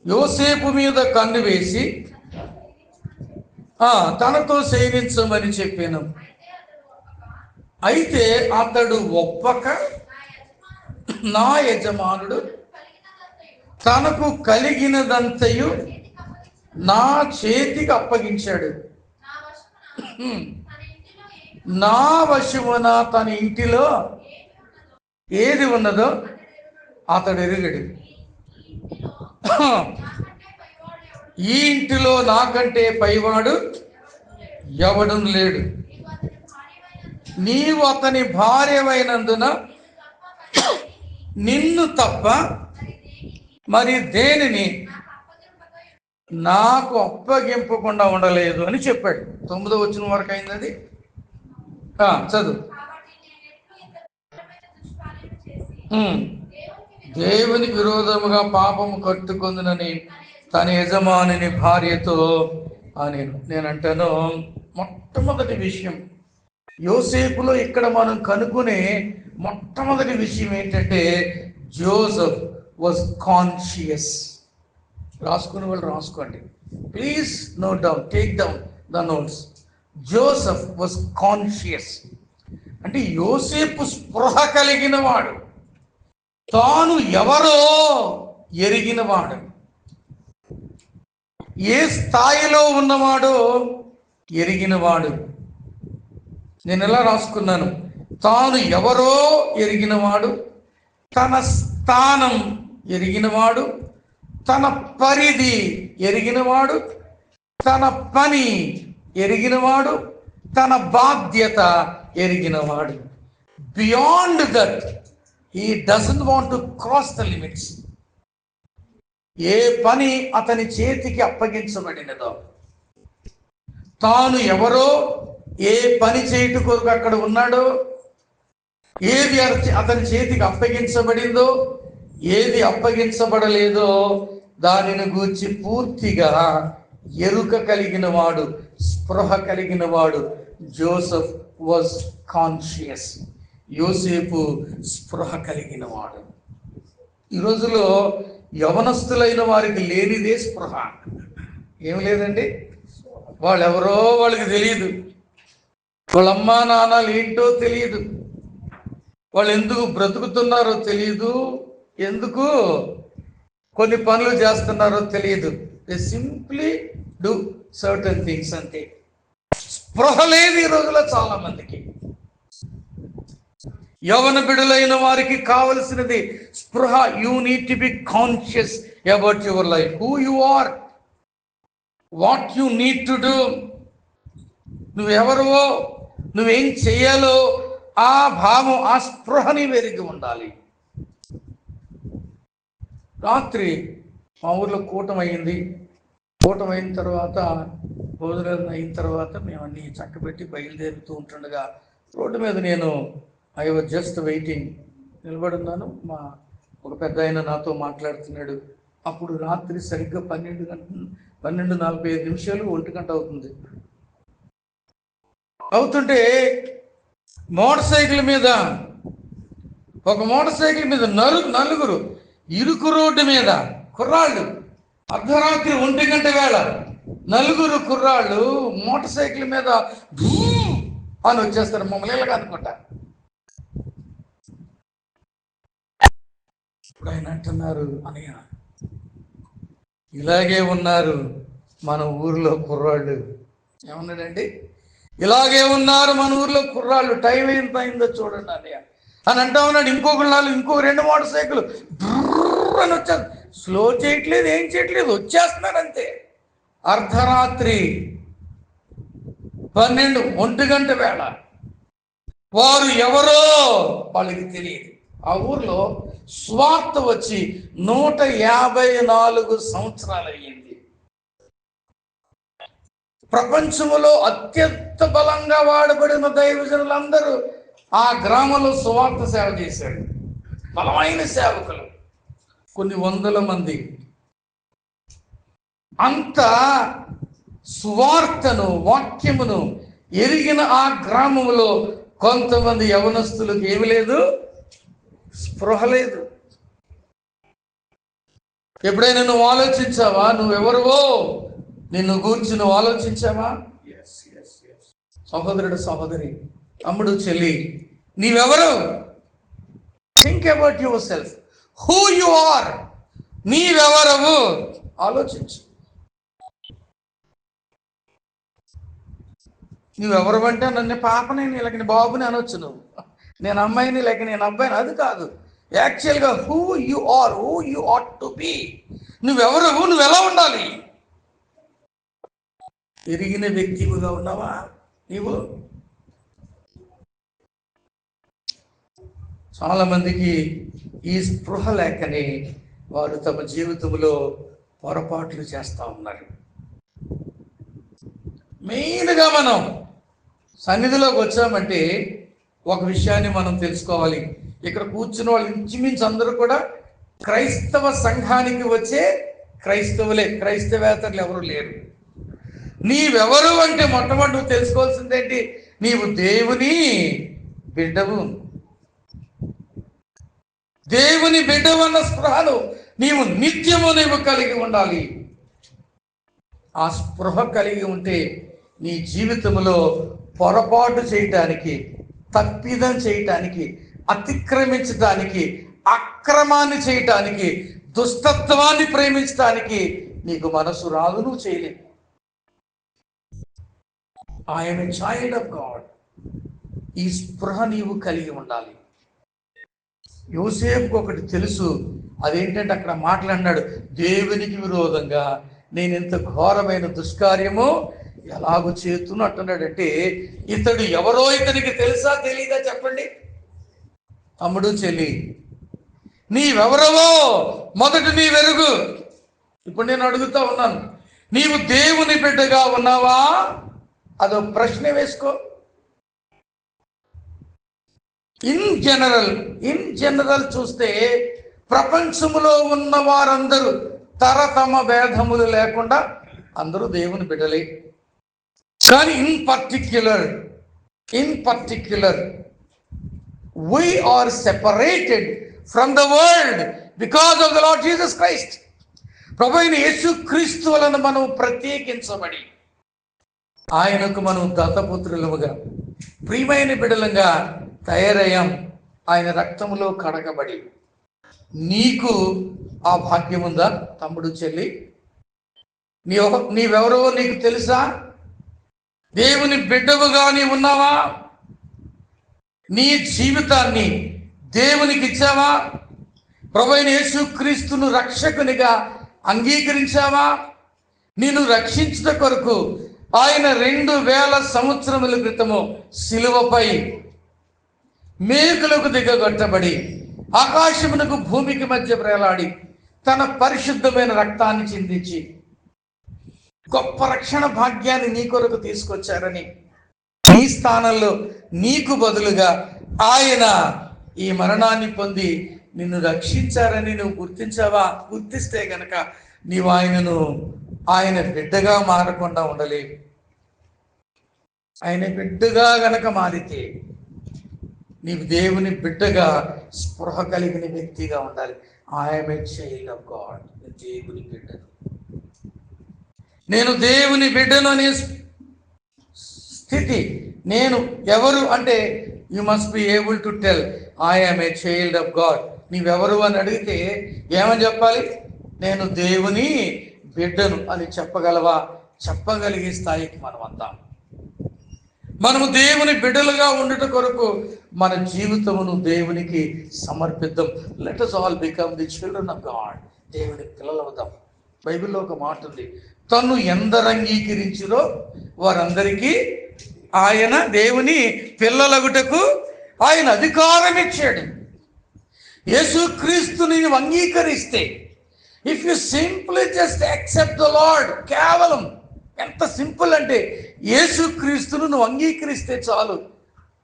యోసేపు మీద కన్ను వేసి తనతో సేవించమని చెప్పాను. అయితే అతడు ఒప్పక నా యజమానుడు తనకు కలిగినదంతయు నా చేతికి అప్పగించాడు, నా వశమున తన ఇంటిలో ఏది ఉన్నదో అతడు ఎరుగడు. ఈ ఇంటిలో నాకంటే పైవాడు ఎవడు లేడు. నీవు అతని భార్యవైనందున నిన్ను తప్ప మరి దేనిని నాకు అప్పగింపకుండా ఉండలేదు అని చెప్పాడు. 9వ వచనం వరకు అయింది అది. చదువు. దేవునికి విరోధముగా పాపము కట్టుకుందునని తన యజమానిని భార్యతో నేనంటాను. మొట్టమొదటి విషయం యోసేపులో ఇక్కడ మనం కనుక్కునే మొట్టమొదటి విషయం ఏంటంటే జోసెఫ్ వాజ్ కాన్షియస్. రాసుకునే వాళ్ళు రాసుకోండి please, note down, take down the notes. Joseph was conscious అంటే యోసేపు స్పృహ కలిగిన వాడు, తాను ఎవరో ఎరిగినవాడు, ఏ స్థాయిలో ఉన్నవాడో ఎరిగినవాడు. నేను ఎలా రాసుకున్నాను? తాను ఎవరో ఎరిగినవాడు, తన స్థానం ఎరిగినవాడు, తన పరిధి ఎరిగినవాడు, తన పని ఎరిగినవాడు, తన బాధ్యత ఎరిగినవాడు. Beyond that he doesn't want to cross the limits. ఏ పని అతని చేతికి అప్పగించబడినదో, తాను ఎవరో, ఏ పని చేయుట కొరకు అక్కడ ఉన్నాడో, ఏది అతని చేతికి అప్పగించబడిందో, ఏది అప్పగించబడలేదో దానిని గూర్చి పూర్తిగా ఎరుక కలిగిన వాడు, స్పృహ కలిగిన వాడు. Joseph was conscious. యోసేపు స్పృహ కలిగిన వాడు. ఈ రోజులో యవనస్తులైన వారికి లేనిదే స్పృహ. ఏం లేదండి, వాళ్ళెవరో వాళ్ళకి తెలియదు, వాళ్ళ అమ్మా నాన్నలు ఏంటో తెలియదు, వాళ్ళు ఎందుకు బ్రతుకుతున్నారో తెలియదు, ఎందుకు కొన్ని పనులు చేస్తున్నారో తెలియదు. They simply do certain things అంతే. స్పృహ లేదు ఈ రోజులో చాలా మందికి. యవన బిడ్డలైన వారికి కావలసినది స్పృహ. You need to be conscious about your life, who you are, what you need to do. నువ్వెవరో, నువ్వేం చెయ్యాలో ఆ భావం, ఆ స్పృహని వెరిగి ఉండాలి. రాత్రి మా ఊర్లో కూటమైంది. కూటమైన తర్వాత భోజనం అయిన తర్వాత మేము అన్నీ చక్కబెట్టి బయలుదేరుతూ ఉంటుండగా రోడ్డు మీద నేను ఐ వాజ్ జస్ట్ వెయిటింగ్, నిలబడున్నాను. మా ఒక పెద్ద ఆయన నాతో మాట్లాడుతున్నాడు. అప్పుడు రాత్రి సరిగ్గా 12:45 1 గంట అవుతుంటే మోటార్ సైకిల్ మీద నలుగురు ఇరుకు రోడ్డు మీద కుర్రాళ్ళు, అర్ధరాత్రి 1 గంట వేళ నలుగురు కుర్రాళ్ళు మోటార్ సైకిల్ మీద అని వచ్చేస్తారు. మమ్మల్ని ఇలాగ అనుకుంటా. ఇప్పుడు ఆయన అంటున్నారు, అనయ్య ఇలాగే ఉన్నారు మన ఊర్లో కుర్రాళ్ళు. ఏమన్నాడండి? ఇలాగే ఉన్నారు మన ఊర్లో కుర్రాళ్ళు, టైం ఎంత అయిందో చూడండి అన్నయ్య అని అంటా ఉన్నాడు. ఇంకో 2 మోటార్ సైకిల్ అని వచ్చారు. స్లో చేయట్లేదు, ఏం చేయట్లేదు, వచ్చేస్తున్నారు అంతే. అర్ధరాత్రి 1 గంట వేళ. వారు ఎవరో వాళ్ళకి తెలియదు. ఆ ఊర్లో స్వార్థ వచ్చి 154 సంవత్సరాలు అయ్యింది. ప్రపంచంలో అత్యంత బలంగా వాడబడిన దైవజనులందరూ ఆ గ్రామంలో సువార్త సేవ చేశాడు. బలమైన సేవకులు కొన్ని 100 మంది. అంత సువార్తను, వాక్యమును ఎరిగిన ఆ గ్రామంలో కొంతమంది యవనస్తులకు ఏమి లేదు, స్పృహ లేదు. ఎప్పుడైనా నువ్వు ఆలోచించావా? నువ్వెవరువో నిన్ను గూర్చి నువ్వు ఆలోచించావా? సహోదరుడు, సహోదరి, తమ్ముడు, చెల్లి, నీవెవరు? Think about yourself, who you are. నీవెవరవు ఆలోచించు. నువ్వెవరు అంటే నన్ను పాపని, లేక నీ బాబుని అనొచ్చు, నువ్వు నేను అమ్మాయిని, లేక నేను అబ్బాయిని, అది కాదు. యాక్చువల్గా who you are, who you ought to be. నువ్వెవరు, నువ్వు ఎలా ఉండాలి? ఎరిగిన వ్యక్తిగా ఉన్నావా నీవు? చాలామందికి ఈ స్పృహ లేకని వారు తమ జీవితంలో పొరపాట్లు చేస్తూ ఉన్నారు. మెయిన్గా మనం సన్నిధిలోకి వచ్చామంటే ఒక విషయాన్ని మనం తెలుసుకోవాలి. ఇక్కడ కూర్చున్న వాళ్ళు ఇంచుమించు అందరూ కూడా క్రైస్తవ సంఘానికి వచ్చే క్రైస్తవులే, క్రైస్తవేతరులు ఎవరు లేరు. నీవెవరు అంటే మొట్టమొదటి నువ్వు తెలుసుకోవాల్సిందేంటి? నీవు దేవుని బిడ్డవు. దేవుని బిడ్డవు అన్న స్పృహను నీవు నిత్యము నీవు కలిగి ఉండాలి. ఆ స్పృహ కలిగి ఉంటే నీ జీవితంలో పొరపాటు చేయటానికి, తప్పిదం చేయటానికి, అతిక్రమించటానికి, అక్రమాన్ని చేయటానికి, దుష్టత్వాన్ని ప్రేమించటానికి నీకు మనసు రాదు, నువ్వు చేయలేవు. I'm a child of God. ఈ స్పృహ నీవు కలిగి ఉండాలి. యోసేపుకు ఒకటి తెలుసు, అదేంటంటే అక్కడ మాట్లాడినాడు, దేవునికి విరోధంగా నేను ఇంత ఘోరమైన దుష్కార్యము ఎలాగో చేతును అంటున్నాడంటే ఇతడు ఎవరో ఇతనికి తెలుసా తెలీదా చెప్పండి? తమ్ముడు, చెల్లి, నీవెవరవో మొదట నీ వెరుగు. ఇప్పుడు నేను అడుగుతా ఉన్నాను, నీవు దేవుని బిడ్డగా ఉన్నావా? అదో ప్రశ్న వేసుకో. ఇన్ జనరల్ చూస్తే ప్రపంచంలో ఉన్న వారందరూ తరతమ భేదములు లేకుండా అందరూ దేవుని బిడ్డలే. కానీ in particular we are separated from the world because of the Lord Jesus Christ. ప్రభు అయిన యేసు క్రీస్తు వలన మనం ప్రత్యేకించబడి ఆయనకు మనం దత్తపుత్రులముగా ప్రియమైన బిడ్డలంగా తయారయ్యాం. ఆయన రక్తములో కడగబడి. నీకు ఆ భాగ్యం ఉందా తమ్ముడు, చెల్లి? నీవెవరో నీకు తెలుసా? దేవుని బిడ్డవుగా నీ ఉన్నావా? నీ జీవితాన్ని దేవునికి ఇచ్చావా? ప్రభువైన యేసుక్రీస్తును రక్షకునిగా అంగీకరించావా? నిన్ను రక్షించుట కొరకు ఆయన 2000 సంవత్సరముల క్రితము శిలువపై మేకులకు దిగగొట్టబడి ఆకాశమునకు భూమికి మధ్య ప్రేలాడి తన పరిశుద్ధమైన రక్తాన్ని చిందించి గొప్ప రక్షణ భాగ్యాన్ని నీ కొరకు తీసుకొచ్చారని, నీ స్థానంలో నీకు బదులుగా ఆయన ఈ మరణాన్ని పొంది నిన్ను రక్షించారని నువ్వు గుర్తించావా? గుర్తిస్తే గనక నీవు ఆయన బిడ్డగా మారకుండా ఉండలేవు. ఆయన బిడ్డగా గనక మారితే నీవు దేవుని బిడ్డగా స్పృహ కలిగిన వ్యక్తిగా ఉండాలి. I'm a child of God. దేవుని బిడ్డను, నేను దేవుని బిడ్డను అనే స్థితి. నేను ఎవరు అంటే you must be able to tell I'm a child of God. నీవెవరు అని అడిగితే ఏమని చెప్పాలి? నేను దేవుని బిడ్డను అని చెప్పగలవా? చెప్పగలిగే స్థాయికి మనము దేవుని బిడ్డలుగా ఉండుట కొరకు మన జీవితమును దేవునికి సమర్పిద్దాం. Let us all become the children of God. దేవుని పిల్లలవుదాం. బైబిల్లో ఒక మాట ఉంది, తను ఎందరు అంగీకరించిరో వారందరికీ ఆయన దేవుని పిల్లలగుటకు ఆయన అధికారం ఇచ్చాడు. యేసుక్రీస్తుని అంగీకరిస్తే, if you simply just accept the lord, కేవలం ఎంత సింపుల్ అంటే యేసుక్రీస్తును నువ్వు అంగీకరిస్తే చాలు,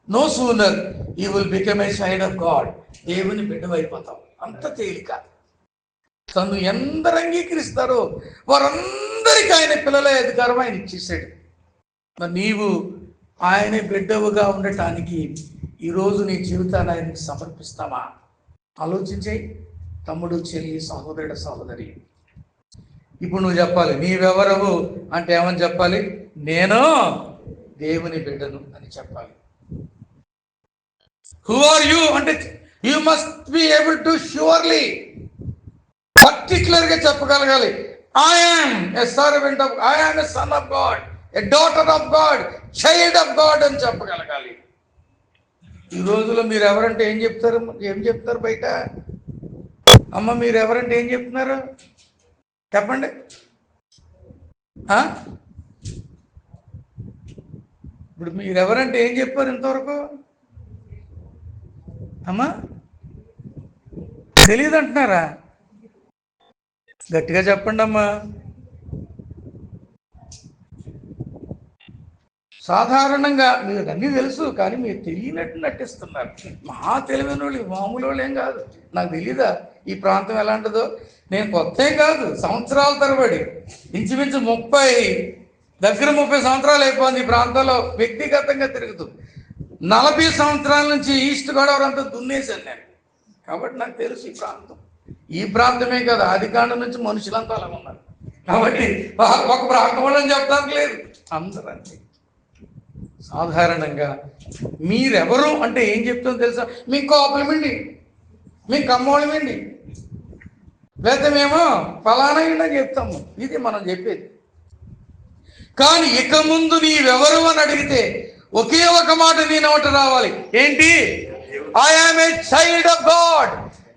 no sooner you will become a child of God. దేవుని బిడ్డవైపోతావు. అంత తేలిక. తను ఎందరు అంగీకరిస్తారో వారందరికీ ఆయన పిల్లల అధికారం ఆయన ఇచ్చేసాడు. మరి నీవు ఆయన బిడ్డవుగా ఉండటానికి ఈరోజు నీ జీవితాన్ని ఆయనకి సమర్పిస్తావా? ఆలోచించే తమ్ముడు, చెల్లి, సహోదరుడు, సహోదరి. ఇప్పుడు నువ్వు చెప్పాలి, నీవెవరవు అంటే ఏమని చెప్పాలి? నేను దేవుని బిడ్డను అని చెప్పాలి. హూ ఆర్ యూ అంటే you must be able to surely పర్టికులర్గా చెప్పగలగాలి. I'm a servant of, I'm a son of God, a daughter of God, child of God అని చెప్పగలగాలి. ఈ రోజులో మీరు ఎవరంటే ఏం చెప్తారు బయట? అమ్మ, మీరు ఎవరంటే ఏం చెప్తున్నారు చెప్పండి. ఇప్పుడు మీరు ఎవరంటే ఏం చెప్పారు ఇంతవరకు? అమ్మా, తెలియదు అంటున్నారా? గట్టిగా చెప్పండి అమ్మా. సాధారణంగా మీరు అన్నీ తెలుసు, కానీ మీరు తెలియనట్టు నటిస్తున్నారు. మహా తెలివైన వాళ్ళు, మామూలు వాళ్ళు ఏం కాదు. నాకు తెలీదా ఈ ప్రాంతం ఎలాంటిదో? నేను కొత్త ఏం కాదు, సంవత్సరాల తరబడి, ఇంచుమించు 30 సంవత్సరాలు అయిపోయింది ఈ ప్రాంతంలో వ్యక్తిగతంగా తిరుగుతూ. 40 సంవత్సరాల నుంచి ఈస్ట్ గోదావరి అంతా దున్నేశాను నేను. కాబట్టి నాకు తెలుసు ఈ ప్రాంతం. ఈ ప్రాంతమే కదా, ఆదికాండం నుంచి మనుషులంతా అలా ఉన్నారు. కాబట్టి ఒక ప్రాంతం వాళ్ళని చెప్తానికి లేదు, అందరూ అంతే. సాధారణంగా మీరెవరు అంటే ఏం చెప్తుందో తెలుసా? మీకు కోపలమండి, మీకు కమ్మోళమండి, లేకపోతే మేము ఫలానా చెప్తాము. ఇది మనం చెప్పేది. కానీ ఇక ముందు నీవెవరు అని అడిగితే ఒకే ఒక మాట నీ నోట రావాలి. ఏంటి? I am a child of God,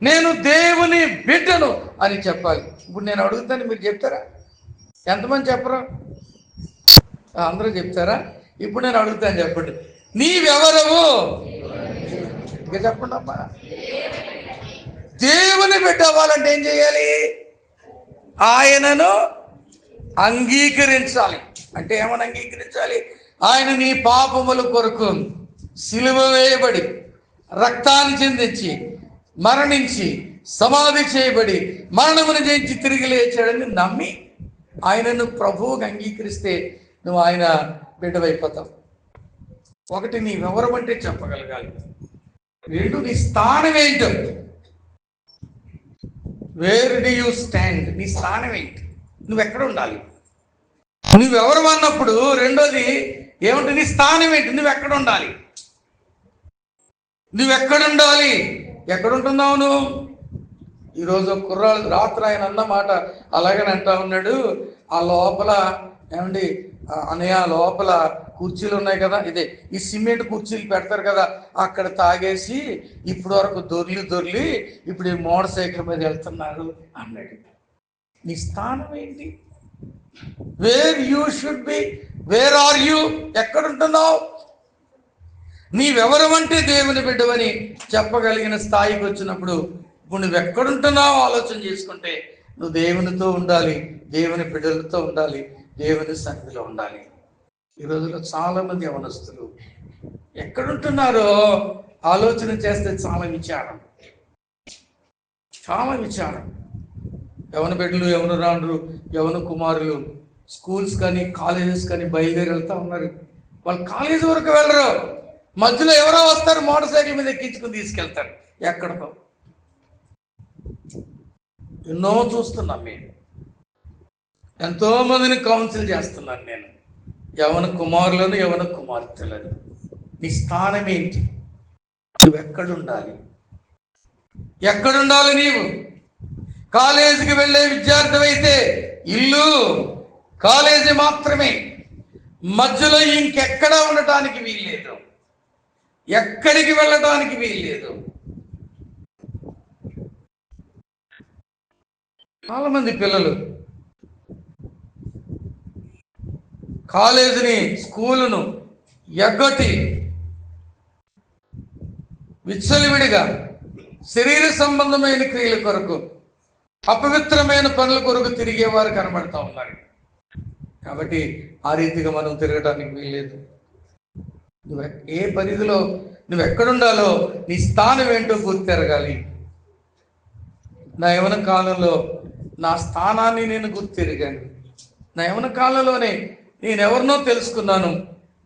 నేను దేవుని బిడ్డను అని చెప్పాలి. ఇప్పుడు నేను అడుగుతాను, మీరు చెప్తారా? ఎంతమంది చెప్పరు? అందరూ చెప్తారా? ఇప్పుడు నేను అడుగుతాను, చెప్పండి, నీవెవరవు? ఇక చెప్పండి అమ్మా. దేవుని బిడ్డ అవ్వాలంటే ఏం చేయాలి? ఆయనను అంగీకరించాలి. అంటే ఏమని అంగీకరించాలి? ఆయన నీ పాపముల కొరకు సిలువ వేయబడి, రక్తాన్ని చిందించి, మరణించి, సమాధి చేయబడి, మరణమును జయించి తిరిగి లేచాడని నమ్మి ఆయనను ప్రభువుగా అంగీకరిస్తే నువ్వు ఆయన బిడ్డవైపోతావు. ఒకటి, నీ వివరం అంటే చెప్పగలగాలి. 2, నీ స్థానం ఏంటో. Wear do you stand? నీ స్థానం ఏంటి? నువ్వెక్కడ ఉండాలి? నువ్వెవరు అన్నప్పుడు రెండోది ఏమంటే నీ స్థానం ఏంటి? నువ్వెక్కడ ఉండాలి? నువ్వెక్కడుండాలి? ఎక్కడుంటున్నావు నువ్వు? ఈరోజు కుర్రాళ్ళు రాత్రి ఆయన అన్న మాట అలాగని అంటా ఉన్నాడు. ఆ లోపల ఏమండి అనయ్య, లోపల కుర్చీలు ఉన్నాయి కదా, ఇదే ఈ సిమెంట్ కుర్చీలు పెడతారు కదా, అక్కడ తాగేసి ఇప్పుడు వరకు దొర్లి ఇప్పుడు ఈ మోటార్ సైకిల్ మీద వెళ్తున్నారు అన్నాడు. నీ స్థానం ఏంటి? Where you should be, where are you? ఎక్కడుంటున్నావు? నీవెవరమంటే దేవుని బిడ్డవని చెప్పగలిగిన స్థాయికి వచ్చినప్పుడు ఇప్పుడు నువ్వెక్కడుంటున్నావు ఆలోచన చేసుకుంటే నువ్వు దేవునితో ఉండాలి, దేవుని బిడ్డలతో ఉండాలి, దేవుని సన్నిధిలో ఉండాలి. ఈ రోజుల్లో చాలా మంది యవనస్తులు ఎక్కడుంటున్నారో ఆలోచన చేస్తే చాలా విచారం. యవన బిడ్డలు, యవన రాండ్రు, యవన కుమారులు స్కూల్స్ కానీ కాలేజెస్ కానీ బయలుదేరి వెళ్తా ఉన్నారు. వాళ్ళు కాలేజీ వరకు వెళ్ళరు, మధ్యలో ఎవరో వస్తారు, మోటార్ సైకిల్ మీద ఎక్కించుకుని తీసుకెళ్తారు ఎక్కడికో. ఎన్నో చూస్తున్నాం మేము, ఎంతో మందిని కౌన్సిల్ చేస్తున్నాను నేను, యవన కుమారులను, యవన కుమార్తెలను. నీ స్థానం ఏంటి? నువ్వు ఎక్కడుండాలి? ఎక్కడుండాలి నీవు? కాలేజీకి వెళ్ళే విద్యార్థి అయితే ఇల్లు, కాలేజీ మాత్రమే, మధ్యలో ఇంకెక్కడా ఉండటానికి వీల్లేదు, ఎక్కడికి వెళ్ళటానికి వీల్లేదు. చాలా మంది పిల్లలు కాలేజీని, స్కూలును ఎగ్గొట్టి విచ్చలవిడిగా శరీర సంబంధమైన క్రియల కొరకు, అపవిత్రమైన పనుల కొరకు తిరిగేవారు కనబడతా ఉన్నారు. కాబట్టి ఆ రీతిగా మనం తిరగటానికి వీల్లేదు. నువ్వు ఏ పరిధిలో నువ్వు ఎక్కడుండాలో నీ స్థానం ఏంటో గుర్తెరగాలి. నా యవన కాలంలో నా స్థానాన్ని నేను గుర్తెరిగాను. నా యవన కాలంలోనే నేనెవరినో తెలుసుకున్నాను,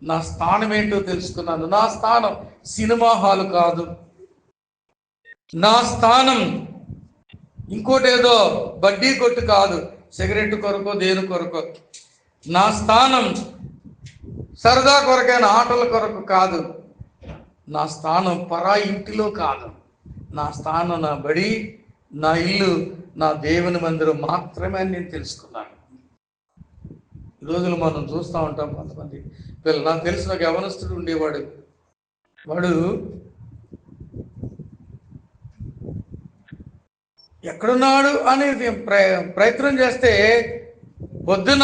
నా స్థానం ఏంటో తెలుసుకున్నాను. నా స్థానం సినిమా హాలు కాదు, నా స్థానం ఇంకోటేదో బడ్డీ కొట్టు కాదు, సిగరెట్ కొరకో దేని కొరకో. నా స్థానం సరదా కొరకైన ఆటల కొరకు కాదు, నా స్థానం పరా ఇంటిలో కాదు. నా స్థానం నా బడి, నా ఇల్లు, నా దేవుని మందిరం మాత్రమే అని నేను తెలుసుకున్నాను. ఈ రోజులు మనం చూస్తూ ఉంటాం కొంతమంది పిల్లలు. నాకు తెలిసిన ఒక యవనస్తుడు ఉండేవాడు. వాడు ఎక్కడున్నాడు అనేది ప్రయత్నం చేస్తే పొద్దున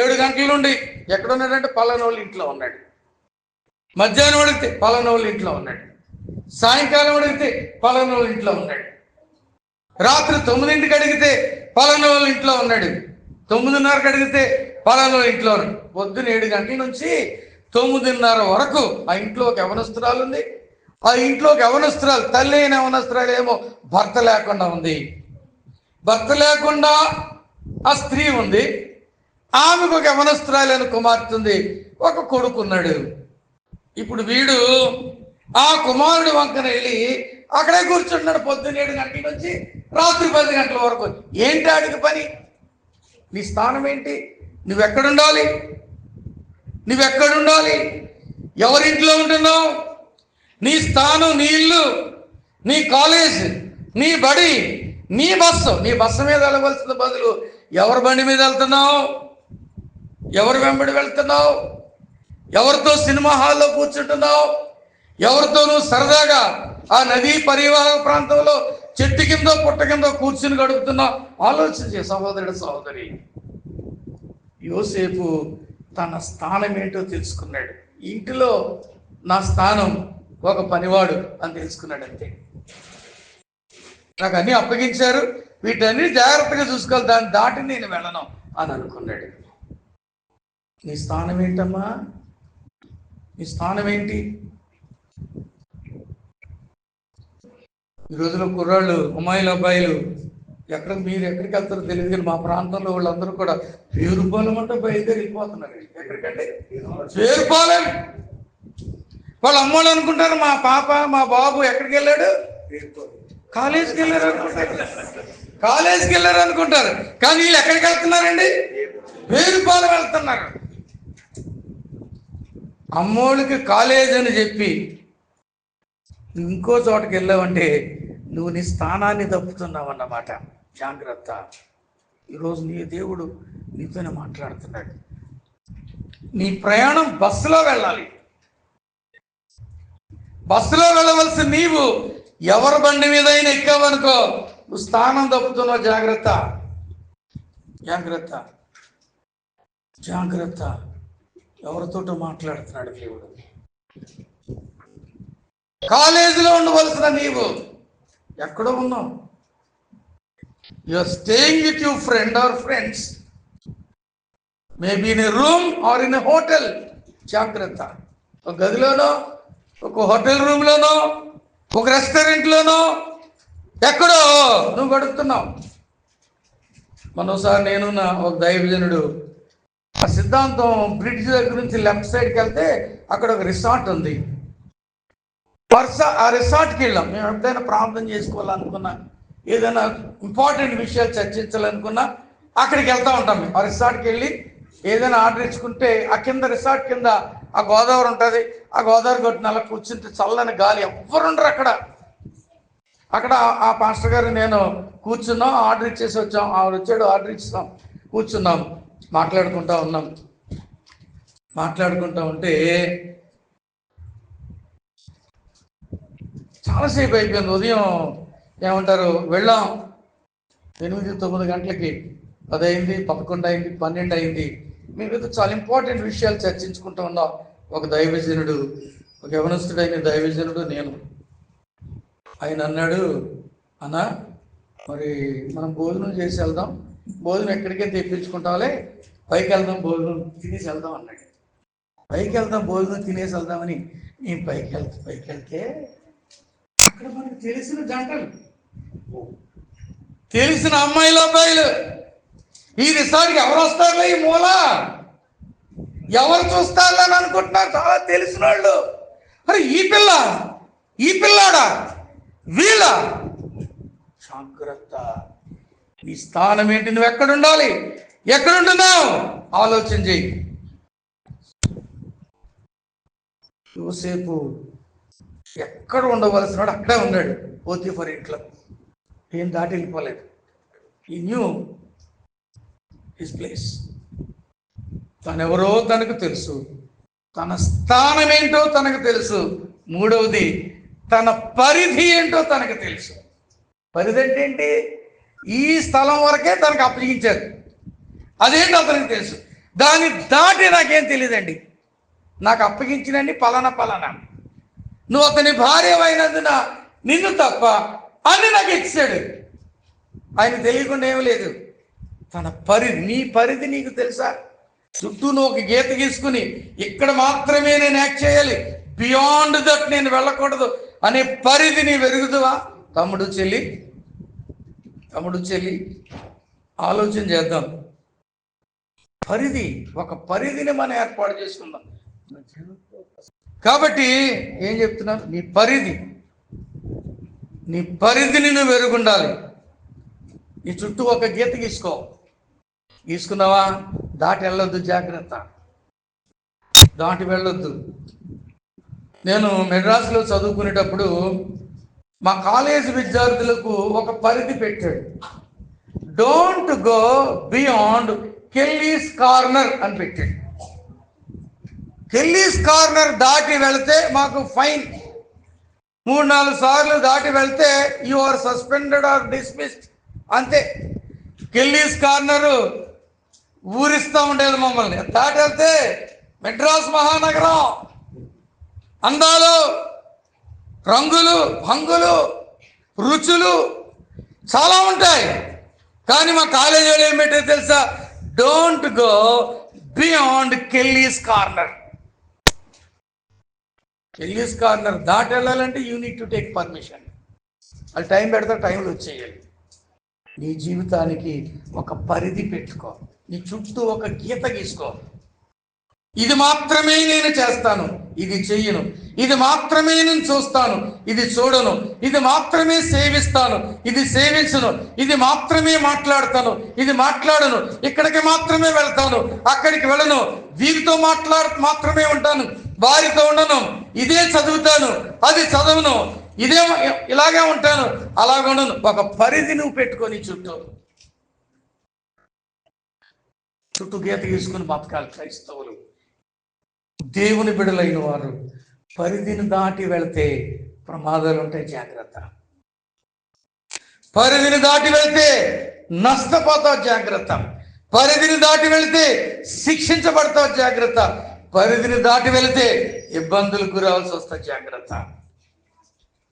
7 గంటల నుండి ఎక్కడున్నాడంటే పలానోళ్ళ ఇంట్లో ఉన్నాడు, మధ్యాహ్నం అడిగితే పలానోళ్ళ ఇంట్లో ఉన్నాడు, సాయంకాలం అడిగితే పలానోళ్ళ ఇంట్లో ఉన్నాడు. రాత్రి 9ంటికి అడిగితే పలానా వాళ్ళ ఇంట్లో ఉన్నాడు, 9:30కి అడిగితే పలానా వాళ్ళ ఇంట్లో ఉన్నాడు. పొద్దున 7 గంటల నుంచి 9:30 వరకు ఆ ఇంట్లో ఒక యవనస్తురాలు ఉంది. ఆ ఇంట్లో ఒక యవనస్తురాలు, తల్లి అయిన యవనస్తురాలు ఏమో భర్త లేకుండా ఉంది. భర్త లేకుండా ఆ స్త్రీ ఉంది. ఆమెకు ఒక యవనస్తురాలైన కుమార్తె ఉంది, ఒక కొడుకున్నాడు. ఇప్పుడు వీడు ఆ కుమారుడు వంకన వెళ్ళి అక్కడే కూర్చుంటున్నాడు పొద్దున్న 7 గంటల నుంచి రాత్రి 10 గంటల వరకు. ఏంటి ఆడికి పని? నీ స్థానం ఏంటి? నువ్వెక్కడుండాలి? ఎవరింట్లో ఉంటున్నావు? నీ స్థానం, నీ ఇల్లు, నీ కాలేజ్, నీ బడి, నీ బస్సు మీద వెళ్ళవలసిన బదులు ఎవరి బండి మీద వెళ్తున్నావు? ఎవరు వెంబడి వెళ్తున్నావు? ఎవరితో సినిమా హాల్లో కూర్చుంటున్నావు? ఎవరితో నువ్వు సరదాగా ఆ నదీ పరివాహక ప్రాంతంలో చెట్టు కిందో పుట్ట కిందో కూర్చుని గడుపుతున్నావు? ఆలోచించే సహోదరుడు, సహోదరి. యోసేపు తన స్థానం ఏంటో తెలుసుకున్నాడు. ఇంటిలో నా స్థానం ఒక పనివాడు అని తెలుసుకున్నాడు. అంతే. నాకు అన్నీ అప్పగించారు, వీటన్ని జాగ్రత్తగా చూసుకోవాలి, దాన్ని దాటి నేను వెళ్ళను అని అనుకున్నాడు. నీ స్థానం ఏంటమ్మా? నీ స్థానం ఏంటి? ఈ రోజులో కుర్రాళ్ళు, అమ్మాయిలు, అబ్బాయిలు మీరు ఎక్కడికి వెళ్తారో తెలియదు, కానీ మా ప్రాంతంలో వాళ్ళందరూ కూడా పేరుపాలెం అంటే బయలుదేరి వెళ్ళిపోతున్నారు. ఎక్కడికంటే పేరుపాలెం. వాళ్ళ అమ్మోళ్ళు అనుకుంటారు మా పాప, మా బాబు ఎక్కడికి వెళ్ళాడు? కాలేజీకి వెళ్ళారు అనుకుంటారు. కానీ వీళ్ళు ఎక్కడికి వెళ్తున్నారండి? పేరుపాలెం వెళ్తున్నారు. అమ్మోళ్ళకి కాలేజ్ అని చెప్పి ఇంకో చోటకి వెళ్ళావంటే నువ్వు నీ స్థానాన్ని తప్పుతున్నావు అన్నమాట. జాగ్రత్త. ఈరోజు నీ దేవుడు నీతోనే మాట్లాడుతున్నాడు. నీ ప్రయాణం బస్సులో వెళ్ళాలి. బస్సులో వెళ్ళవలసిన నీవు ఎవరి బండి మీద అయినా ఎక్కావనుకో నువ్వు స్థానం తప్పుతున్నావు. జాగ్రత్త. ఎవరితోటో మాట్లాడుతున్నాడు దేవుడు. కాలేజీలో ఉండవలసిన నీవు ఎక్కడో ఉన్నావు. You are staying with your friend or friends, maybe in a room or in a hotel. జాగ్రత్త. ఒక గదిలోనో, ఒక హోటల్ రూమ్లోనో, ఒక రెస్టారెంట్లోనో, ఎక్కడో నువ్వు గడుపుతున్నావు. మనోసారి నేను ఒక దైవజనుడు ఆ సిద్ధాంతం బ్రిడ్జ్ దగ్గర నుంచి లెఫ్ట్ సైడ్కి వెళ్తే అక్కడ ఒక రిసార్ట్ ఉంది. ఆ రిసార్ట్కి వెళ్ళాం. మేము ఎప్పుడైనా ప్రార్థన చేసుకోవాలనుకున్నా, ఏదైనా ఇంపార్టెంట్ విషయాలు చర్చించాలనుకున్నా అక్కడికి వెళ్తూ ఉంటాం. మేము ఆ రిసార్ట్కి వెళ్ళి ఏదైనా ఆర్డర్ ఇచ్చుకుంటే ఆ కింద రిసార్ట్ కింద ఆ గోదావరి ఉంటుంది. ఆ గోదావరి గట్టున అలా కూర్చుంటే చల్లని గాలి, ఎవ్వరుండరు అక్కడ. ఆ పాస్టర్ గారు నేను కూర్చున్నాం, ఆర్డర్ ఇచ్చేసి వచ్చాం. ఆవిడ వచ్చాడు, ఆర్డర్ ఇచ్చాం, కూర్చున్నాం, మాట్లాడుకుంటూ ఉంటే చాలాసేపు అయిపోయింది. ఉదయం ఏమంటారు వెళ్ళాం 8-9 గంటలకి. 10 అయింది, 11 అయింది, 12 అయింది. మేమైతే చాలా ఇంపార్టెంట్ విషయాలు చర్చించుకుంటూ ఉన్నాం. ఒక దైవజనుడు, ఒక యవనస్తుడైన దైవజనుడు, నేను. ఆయన అన్నాడు, అన్నా మరి మనం భోజనం చేసి వెళ్దాం, భోజనం ఎక్కడికే తెప్పించుకుంటాంలే, పైకి వెళ్దాం, భోజనం తినేసి వెళ్దాం అన్నాడు. పైకి వెళ్దాం, భోజనం తినేసి వెళ్దామని నేను పైకి వెళ్తే అక్కడ మనకు తెలిసిన జంటలు, తెలిసిన అమ్మాయిలు, అబ్బాయిలు. ఈ రిసార్ట్కి ఎవరు వస్తారులే, ఈ మూల ఎవరు చూస్తారులే అని అనుకుంటున్నారు. చాలా తెలిసిన వాళ్ళు. అరే ఈ పిల్లాడా, వీళ్ళ. జాగ్రత్త. నీ స్థానం ఏంటి? నువ్వు ఎక్కడుండాలి? ఎక్కడుంటున్నావు? ఆలోచన చెయ్యి. యోసేపు ఎక్కడ ఉండవలసినాడు అక్కడే ఉన్నాడు. పోతీఫర్ ఇంట్లో ఏం దాటి వెళ్ళిపోలేదు. ఈ న్యూ హిస్ ప్లేస్. తనెవరో తనకు తెలుసు, తన స్థానం ఏంటో తనకు తెలుసు. మూడవది, తన పరిధి ఏంటో తనకు తెలుసు. పరిధి అంటే ఏంటి? ఈ స్థలం వరకే తనకు అప్పగించారు, అదేంటో అతనికి తెలుసు. దాన్ని దాటి నాకేం తెలియదండి. నాకు అప్పగించినండి పలానా, నువ్వు అతని భార్య అయినందున నిన్ను తప్ప అన్ని నాకు ఇచ్చాడు. ఆయన తెలియకుండా ఏమీ లేదు. తన పరిధి, నీ పరిధి నీకు తెలుసా? చుట్టూ నువ్వు ఒక గీత గీసుకుని ఇక్కడ మాత్రమే నేను యాక్ట్ చేయాలి, బియాండ్ దట్ నేను వెళ్ళకూడదు అనే పరిధి నీ వెరుగుదువా? తమ్ముడు చెల్లి ఆలోచన చేద్దాం. పరిధి, ఒక పరిధిని మనం ఏర్పాటు చేసుకుందాం. కాబట్టి ఏం చెప్తున్నారు? నీ పరిధిని నువ్వు వెరుగుండాలి. నీ చుట్టూ ఒక గీత గీసుకున్నావా? దాటి వెళ్ళొద్దు, జాగ్రత్త, దాటి వెళ్ళొద్దు. నేను మెడ్రాస్లో చదువుకునేటప్పుడు మా కాలేజీ విద్యార్థులకు ఒక పరిధి పెట్టాడు. Don't go beyond Kellys corner అని పెట్టాడు. కెల్లీస్ కార్నర్ దాటి వెళితే మాకు ఫైన్. 3-4 సార్లు దాటి వెళ్తే you are suspended or dismissed, అంతే. కెల్లీస్ కార్నరు ఊరిస్తూ ఉండేది మమ్మల్ని. దాటి వెళ్తే మెడ్రాస్ మహానగరం, అందాలు, రంగులు, హంగులు, రుచులు చాలా ఉంటాయి. కానీ మా కాలేజీలో ఏం పెట్టారు తెలుసా? Don't go beyond Kellys corner. Kellys corner దాటి వెళ్ళాలంటే you need to take permission. అది టైం పెడితే టైంలో వచ్చేయాలి. నీ జీవితానికి ఒక పరిధి పెట్టుకో, నీ చుట్టూ ఒక గీత గీసుకో. ఇది మాత్రమే నేను చేస్తాను, ఇది చెయ్యను. ఇది మాత్రమే నేను చూస్తాను, ఇది చూడను. ఇది మాత్రమే సేవిస్తాను, ఇది సేవించను. ఇది మాత్రమే మాట్లాడతాను, ఇది మాట్లాడను. ఇక్కడికి మాత్రమే వెళ్తాను, అక్కడికి వెళ్ళను. వీరితో మాత్రమే ఉంటాను, వారితో ఉండను. ఇదే చదువుతాను, అది చదవను. ఇలాగే ఉంటాను, అలాగ ఉండను. ఒక పరిధి నువ్వు పెట్టుకొని చుట్టూ గీత గీసుకుని బతకాలి. క్రైస్తవులు, దేవుని బిడలైన వారు పరిధిని దాటి వెళితే ప్రమాదాలు ఉంటాయి, జాగ్రత్త. పరిధిని దాటి వెళ్తే నష్టపోతావు, జాగ్రత్త. పరిధిని దాటి వెళితే శిక్షించబడతావు, జాగ్రత్త. పరిధిని దాటి వెళితే ఇబ్బందులకు గురవలసి వస్తాయి, జాగ్రత్త.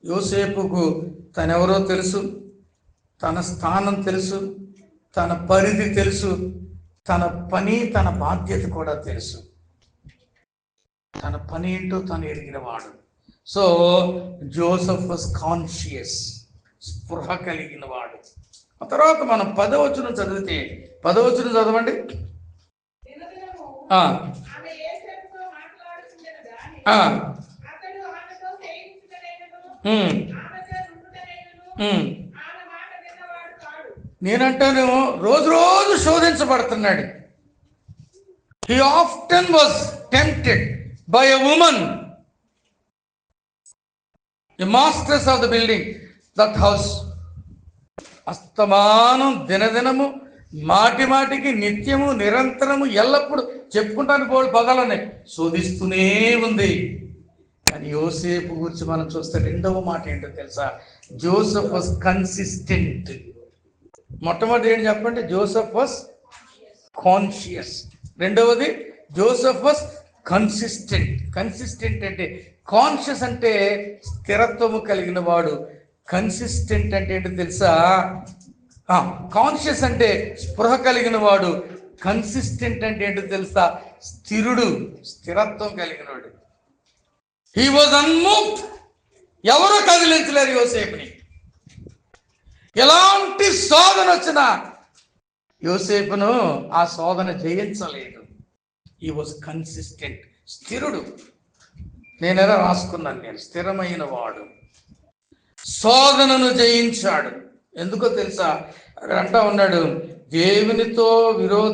యోసేపుకు తనెవరో తెలుసు, తన స్థానం తెలుసు, తన పరిధి తెలుసు, తన పని, తన బాధ్యత కూడా తెలుసు. తన పని ఏంటో తను ఎరిగిన వాడు. సో జోసెఫ్ వాస్ కాన్షియస్, స్పృహ కలిగిన వాడు. ఆ తర్వాత మనం 10వ వచనం చదివితే, 10వ వచనం చదవండి. నేనంటాను, రోజు శోధించబడుతున్నాడు. He often was tempted by a woman, the masters of the building, that house. అస్తమానం, దినదినము, మాటికి, నిత్యము, నిరంతరము, ఎల్లప్పుడు చెప్పుకుంటానికి పోడు పదాలనే శోధిస్తూనే ఉంది. కానీ యోసేపు గురించి మనం చూస్తే 2వ మాట ఏంటో తెలుసా? Joseph was consistent. మొట్టమొదటి ఏంటి చెప్పండి? Joseph was conscious. 2వది జోసెఫ్ వాస్ కన్సిస్టెంట్. కన్సిస్టెంట్ అంటే, కాన్షియస్ అంటే స్థిరత్వము కలిగిన వాడు. కన్సిస్టెంట్ అంటే ఏంటో తెలుసా? కాన్షియస్ అంటే స్పృహ కలిగిన వాడు. కన్సిస్టెంట్ అంటే ఏంటో తెలుసా? స్థిరత్వం కలిగిన వాడు. He was unmoved. ఎవరు కదిలించలేరు యోసేపుని. ఎలాంటి శోధన వచ్చినా యోసేపును ఆ శోధన జయించలేదు. హీ వాజ్ కన్సిస్టెంట్, స్థిరుడు. నేనెలా రాసుకున్నాను, నేను స్థిరమైన వాడు. శోధనను జయించాడు. ఎందుకో తెలుసా? అంటా ఉన్నాడు,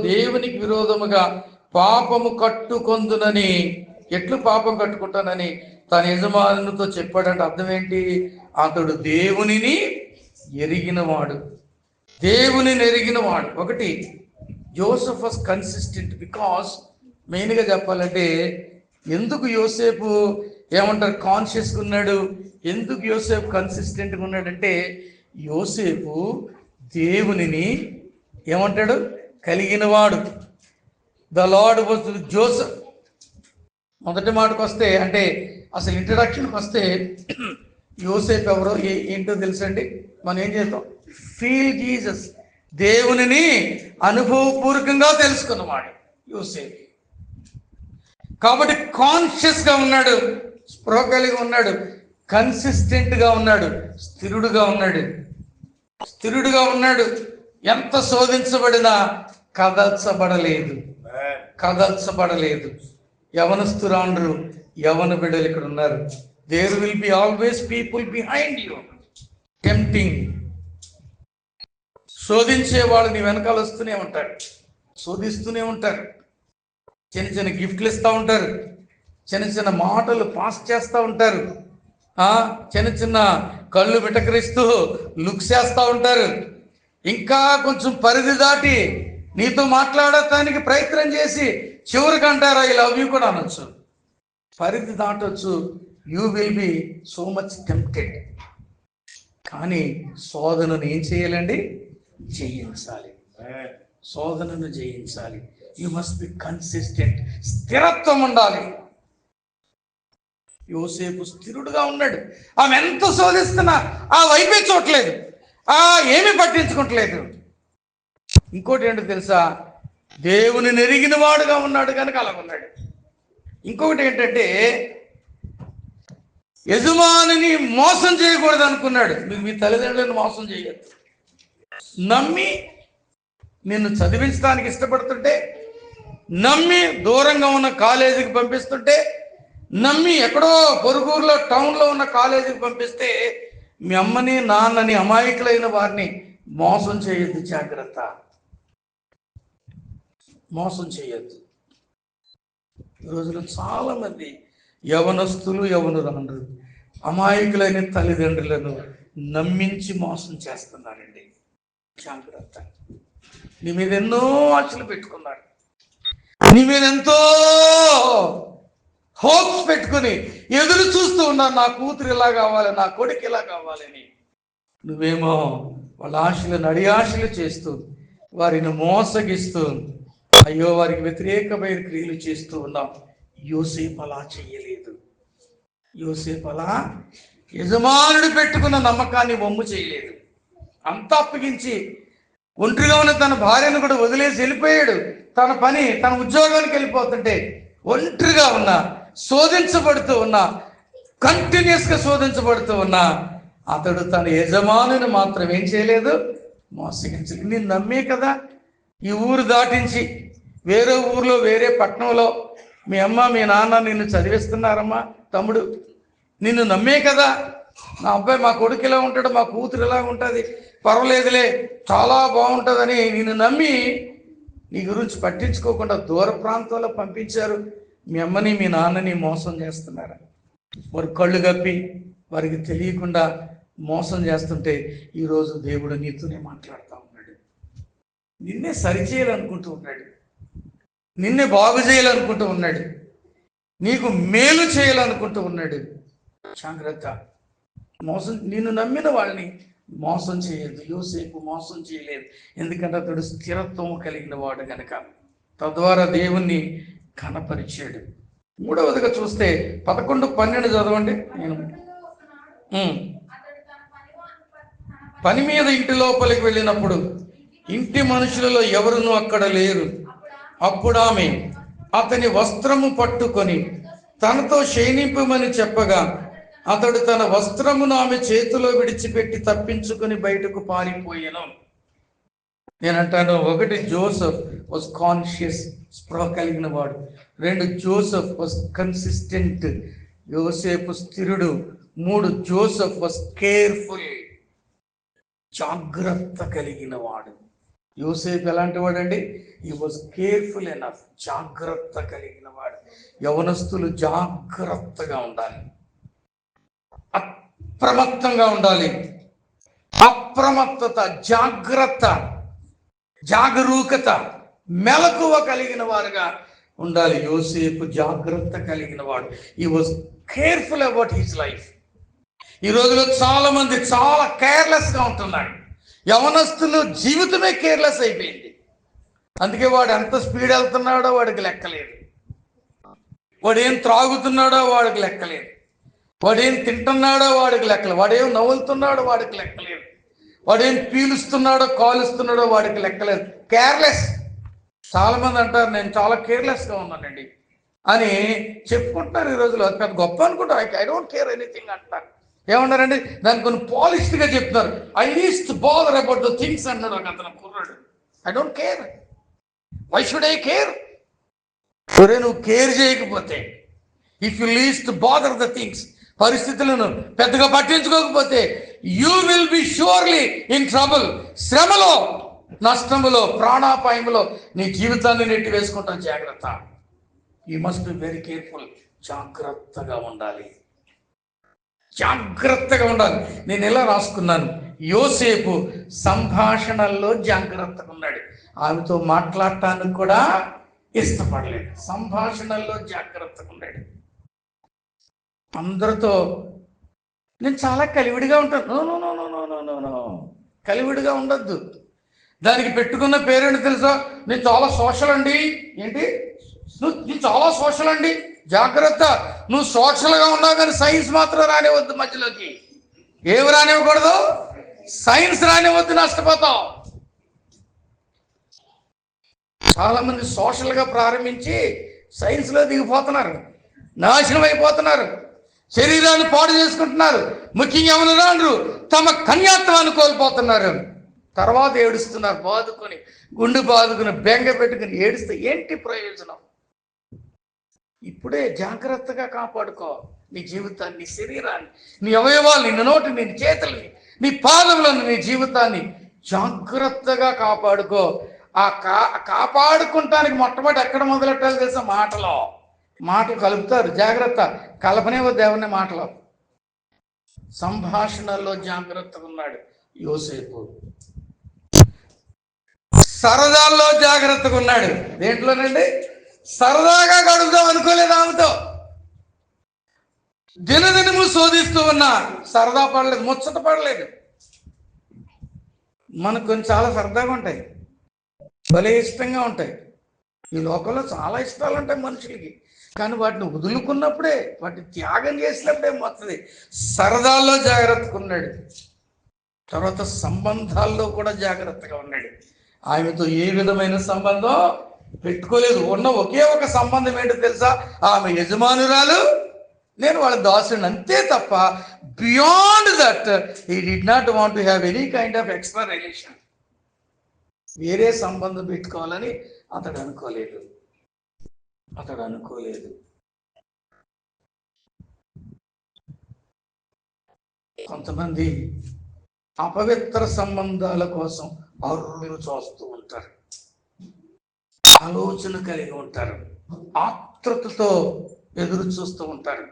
దేవునికి విరోధముగా పాపము కట్టుకొందునని. ఎట్లు పాపం కట్టుకుంటానని తన యజమానునితో చెప్పాడంటే అర్థం ఏంటి? అతడు దేవునిని ఎరిగినవాడు. ఒకటి, జోసెఫ్ వాస్ కన్సిస్టెంట్ బికాస్, మెయిన్గా చెప్పాలంటే ఎందుకు యోసేపు ఏమంటారు కాన్షియస్గా ఉన్నాడు, ఎందుకు యోసేపు కన్సిస్టెంట్గా ఉన్నాడంటే, యోసేపు దేవునిని ఏమంటాడు? కలిగినవాడు. The Lord was Joseph. మొదటి మాటకు వస్తే, అంటే అసలు ఇంట్రడక్షన్కి వస్తే యోసేపు ఎవరో ఏంటో తెలుసండి. మనం ఏం చేద్దాం? ఫీల్ జీసస్, దేవునిని అనుభవపూర్వకంగా తెలుసుకున్నవాడు యోసేపు. కాబట్టి కాన్షియస్గా ఉన్నాడు, స్పృహ కలిగి ఉన్నాడు, కన్సిస్టెంట్గా ఉన్నాడు, స్థిరుడుగా ఉన్నాడు. ఎంత శోధించబడినా కదల్చబడలేదు. యవనస్తురాండ్రు, యవన బిడ్డలు ఇక్కడ ఉన్నారు. There will be always people behind you tempting. శోధించే వాళ్ళు నీ వెనకాల వస్తూనే ఉంటారు, శోధిస్తూనే ఉంటారు. చిన్న చిన్న గిఫ్ట్లు ఇస్తూ ఉంటారు, చిన్న చిన్న మాటలు పాస్ చేస్తూ ఉంటారు, చిన్న చిన్న కళ్ళు మిటకరిస్తూ లుక్స్ చేస్తూ ఉంటారు. ఇంకా కొంచెం పరిధి దాటి నీతో మాట్లాడటానికి ప్రయత్నం చేసి చివరికి అంటారు ఐ లవ్ యూ కూడా అనొచ్చు. పరిధి దాటొచ్చు. You will be so much tempted. కానీ శోధనను ఏం చేయాలండి? జయించాలి. శోధనను జయించాలి. You must be consistent. స్థిరత్వం ఉండాలి. యోసేపు స్థిరుడుగా ఉన్నాడు. ఆమె ఎంత శోధిస్తున్నా ఆ వైపే చూడలేదు, ఏమీ పట్టించుకోవట్లేదు. ఇంకోటి ఏంటో తెలుసా? దేవుని నెరిగిన వాడుగా ఉన్నాడు కనుక అలా ఉన్నాడు. ఇంకొకటి ఏంటంటే యజమానిని మోసం చేయకూడదు అనుకున్నాడు. మీ తల్లిదండ్రులను మోసం చేయొద్దు. నమ్మి నిన్ను చదివించడానికి ఇష్టపడుతుంటే, నమ్మి దూరంగా ఉన్న కాలేజీకి పంపిస్తుంటే, నమ్మి ఎక్కడో పొరుగురులో టౌన్లో ఉన్న కాలేజీకి పంపిస్తే మీ అమ్మని నాన్నని అమాయకులైన వారిని మోసం చేయొద్దు. జాగ్రత్త, మోసం చేయొద్దు. ఈ రోజులో చాలామంది యవనస్తులు, యవనురాండ్రు అమాయకులైన తల్లిదండ్రులను నమ్మించి మోసం చేస్తున్నారండి. జాగ్రత్త. నీ మీద ఎన్నో ఆశలు పెట్టుకున్నాడు, నీ మీద ఎంతో హోప్స్ పెట్టుకుని ఎదురు చూస్తూ ఉన్నారు, నా కూతురు ఇలా కావాలి, నా కొడుకు ఇలా కావాలని. నువ్వేమో వాళ్ళ ఆశలను అడియాశలు చేస్తూ, వారిని మోసగిస్తూ, అయ్యో వారికి వ్యతిరేకమైన క్రియలు చేస్తూ ఉన్నాం. యోసేపు అలా చెయ్యలేదు. యోసేపు అలా యజమానుడు పెట్టుకున్న నమ్మకాన్ని వమ్ము చేయలేదు. అంతా అప్పగించి ఒంటరిగా ఉన్న తన భార్యను కూడా వదిలేసి వెళ్ళిపోయాడు. తన పని, తన ఉద్యోగానికి వెళ్ళిపోతుంటే ఒంటరిగా ఉన్నా, శోధించబడుతూ ఉన్నా, కంటిన్యూస్గా శోధించబడుతూ ఉన్నా, అతడు తన యజమానుని మాత్రం ఏం చేయలేదు? మోసగించలేదు. నేను నమ్మే కదా ఈ ఊరు దాటించి వేరే ఊర్లో, వేరే పట్టణంలో మీ అమ్మ మీ నాన్న నిన్ను చదివిస్తున్నారమ్మా, తమ్ముడు నిన్ను నమ్మే కదా నా అబ్బాయి, మా కొడుకు ఇలా ఉంటాడు, మా కూతురు ఇలా ఉంటుంది, పర్వాలేదులే చాలా బాగుంటుందని నిన్ను నమ్మి నీ గురించి పట్టించుకోకుండా దూర ప్రాంతంలో పంపించారు. మీ అమ్మని మీ నాన్నని మోసం చేస్తున్నారు. వారు కళ్ళు కప్పి వారికి తెలియకుండా మోసం చేస్తుంటే ఈరోజు దేవుడు నీతోనే మాట్లాడుతూ ఉన్నాడు. నిన్నే సరిచేయాలనుకుంటూ ఉన్నాడు, నిన్నే బాగు చేయాలనుకుంటూ ఉన్నాడు, నీకు మేలు చేయాలనుకుంటూ ఉన్నాడు. జాగ్రత్త. నిన్ను నమ్మిన వాళ్ళని మోసం చేయొద్దు. యోసేపు మోసం చేయలేదు, ఎందుకంటే అతడు స్థిరత్వం కలిగిన వాడు కనుక. తద్వారా దేవుణ్ణి కనపరిచాడు. మూడవదిగా చూస్తే 11-12 చదవండి. నేను పని మీద ఇంటి లోపలికి వెళ్ళినప్పుడు ఇంటి మనుషులలో ఎవరునూ అక్కడ లేరు. అప్పుడు ఆమె అతని వస్త్రము పట్టుకొని తనతో శయనింపమని చెప్పగా అతడు తన వస్త్రమును ఆమె చేతిలో విడిచిపెట్టి తప్పించుకుని బయటకు పారిపోయాను. నేనంటాను, 1 జోసెఫ్ వాజ్ కాన్షియస్, స్పృహ కలిగిన వాడు. 2 జోసెఫ్ వాజ్ కన్సిస్టెంట్, యోసేపు స్థిరుడు. 3 జోసెఫ్ వాజ్ కేర్ఫుల్, జాగ్రత్త కలిగిన వాడు. యోసేపు ఎలాంటి వాడండి? హీ వాజ్ కేర్ఫుల్ ఎనఫ్, జాగ్రత్త కలిగిన వాడు. యవనస్తులు జాగ్రత్తగా ఉండాలి, అప్రమత్తంగా ఉండాలి. అప్రమత్తత, జాగ్రత్త, జాగరూకత, మెలకువ కలిగిన వారుగా ఉండాలి. యోసేపు జాగ్రత్త కలిగిన వాడు. He was careful about his life. ఈ రోజులో చాలా మంది చాలా కేర్లెస్గా ఉంటున్నారు. యవనస్తులు జీవితమే కేర్లెస్ అయిపోయింది. అందుకే వాడు ఎంత స్పీడ్ వెళ్తున్నాడో వాడికి లెక్కలేదు, వాడు ఏం త్రాగుతున్నాడో వాడికి లెక్కలేదు, వాడు ఏం తింటున్నాడో వాడికి లెక్కలేదు, వాడు ఏం నవ్వులుతున్నాడో వాడికి లెక్కలేదు, వాడు ఏం పీలుస్తున్నాడో కాలుస్తున్నాడో వాడికి లెక్కలేదు. కేర్లెస్. చాలా మంది అంటారు నేను చాలా కేర్లెస్గా ఉన్నానండి అని చెప్పుకుంటున్నారు ఈ రోజులో. అది పెద్ద గొప్ప అనుకుంటారు. ఐ డోంట్ కేర్ ఎనీథింగ్ అంటారు. ఏమన్నారండి, దాన్ని కొన్ని పాలిష్డ్గా చెప్తున్నారు. I least bother about the things అన్నాడు ఒక అతను కుర్రాడు. I don't care. Why should I care? సరే, నువ్వు కేర్ చేయకపోతే, if you least bother the things, పరిస్థితులను పెద్దగా పట్టించుకోకపోతే, you will be surely in trouble. శ్రమలో, నష్టములో, ప్రాణాపాయములో నీ జీవితాన్ని నెట్టి వేసుకుంటాం. జాగ్రత్త. You must be very careful. జాగ్రత్తగా ఉండాలి, జాగ్రత్తగా ఉండాలి. నేను ఎలా రాసుకున్నాను, యోసేపు సంభాషణల్లో జాగ్రత్తగా ఉన్నాడు. ఆమెతో మాట్లాడటానికి కూడా ఇష్టపడలేదు. సంభాషణల్లో జాగ్రత్తగా ఉన్నాడు. అందరితో నేను చాలా కలివిడిగా ఉంటాను. No no no no no no no no కలివిడిగా ఉండొద్దు. దానికి పెట్టుకున్న పేరేంటి తెలుసా? నేను చాలా సోషల్ అండి. ఏంటి? నువ్వు చాలా సోషల్ అండి. జాగ్రత్త, నువ్వు సోషల్గా ఉన్నావు కానీ సైన్స్ మాత్రం రానివద్దు మధ్యలోకి. ఏమి రానివ్వకూడదు? సైన్స్ రానివద్దు, నష్టపోతావు. చాలా మంది సోషల్గా ప్రారంభించి సైన్స్లో దిగిపోతున్నారు, నాశనం అయిపోతున్నారు, శరీరాన్ని పాడు చేసుకుంటున్నారు. ముఖ్యంగా ఎవరు తమ కన్యాత్వాన్ని కోల్పోతున్నారు. తర్వాత ఏడుస్తున్నారు, బాదుకొని గుండు బాదుకుని బెంగ పెట్టుకుని ఏడుస్తే ఏంటి ప్రయోజనం? ఇప్పుడే జాగ్రత్తగా కాపాడుకో నీ జీవితాన్ని, నీ శరీరాన్ని, నీ అవయవాల్ని, నీ నోటిని, నీ చేతుల్ని, నీ పాదములను, నీ జీవితాన్ని జాగ్రత్తగా కాపాడుకో. ఆ కాపాడుకుంటానికి మొట్టమొదటి ఎక్కడ మొదలెట్టాలి తెలుసా? మాటలో. మాటలు కలుపుతారు, జాగ్రత్త. కలపనేవో దేవుని మాటలో. సంభాషణలో జాగ్రత్తగా ఉన్నాడు యోసేపు. సరదాల్లో జాగ్రత్తగా ఉన్నాడు. దేంట్లోనండి? సరదాగా గడుపుదాం అనుకోలేదు ఆమెతో. దినదినము శోధిస్తూ ఉన్నా సరదా పడలేదు, ముచ్చట పడలేదు. మనకు కొన్ని చాలా సరదాగా ఉంటాయి, భలే ఇష్టంగా ఉంటాయి. ఈ లోకంలో చాలా ఇష్టాలు ఉంటాయి మనుషులకి, కానీ వాటిని వదులుకున్నప్పుడే, వాటిని త్యాగం చేసినప్పుడే మొత్తది. సరదాల్లో జాగ్రత్తగా ఉన్నాడు. తర్వాత సంబంధాల్లో కూడా జాగ్రత్తగా ఉన్నాడు. ఆమెతో ఏ విధమైన సంబంధం పెట్టుకోలేదు. ఉన్న ఒకే ఒక సంబంధం ఏంటో తెలుసా? ఆమె యజమానురాలు, నేను వాళ్ళ దాసుని, అంతే తప్ప beyond that he did not want to have any kind of extra relation. వేరే సంబంధం పెట్టుకోవాలని అతడు అనుకోలేదు. కొంతమంది అపవిత్ర సంబంధాల కోసం అరువులు చూస్తూ ఉంటారు, ఆలోచన కలిగి ఉంటారు, ఆతృతతో ఎదురు చూస్తూ ఉంటారు,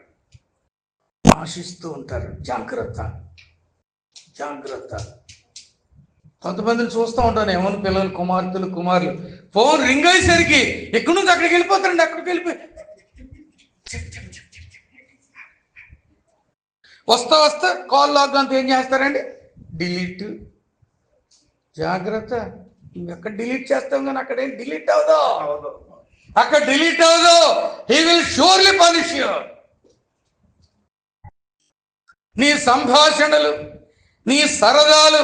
ఆశిస్తూ ఉంటారు. జాగ్రత్త. కొంతమందిని చూస్తూ ఉంటాను, ఏమన్నా పిల్లలు, కుమారులు ఫోన్ రింగ్ అయ్యేసరికి ఎక్కడి నుంచి అక్కడికి వెళ్ళిపోతారండి. అక్కడికి వెళ్ళిపోయి వస్తా కాల్ లాగ్ అంతా ఏం చేస్తారండి? డిలీట్. జాగ్రత్త. ఎక్కడ డిలీట్ చేస్తాం కానీ అక్కడ ఏం డిలీట్ అవ్వదు. He will surely punish you. నీ సంభాషణలు, నీ సరదాలు,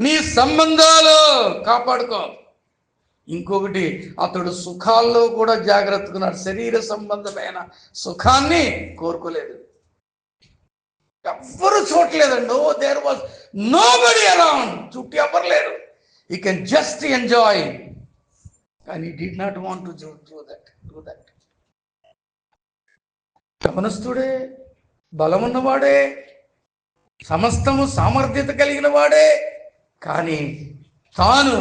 నీ సంబంధాలు కాపాడుకో. ఇంకొకటి, అతడు సుఖాల్లో కూడా జాగ్రత్తగా, శరీర సంబంధమైన సుఖాన్ని కోరుకోలేదు. ఎవ్వరు చూడలేదండి. There was nobody around. చుట్టూ ఎవరు లేరు. You can just enjoy. కానీ he did not want to do that. గమనస్తుడే, బలమున్నవాడే, సమస్తము సామర్థ్యత కలిగిన వాడే, కానీ తాను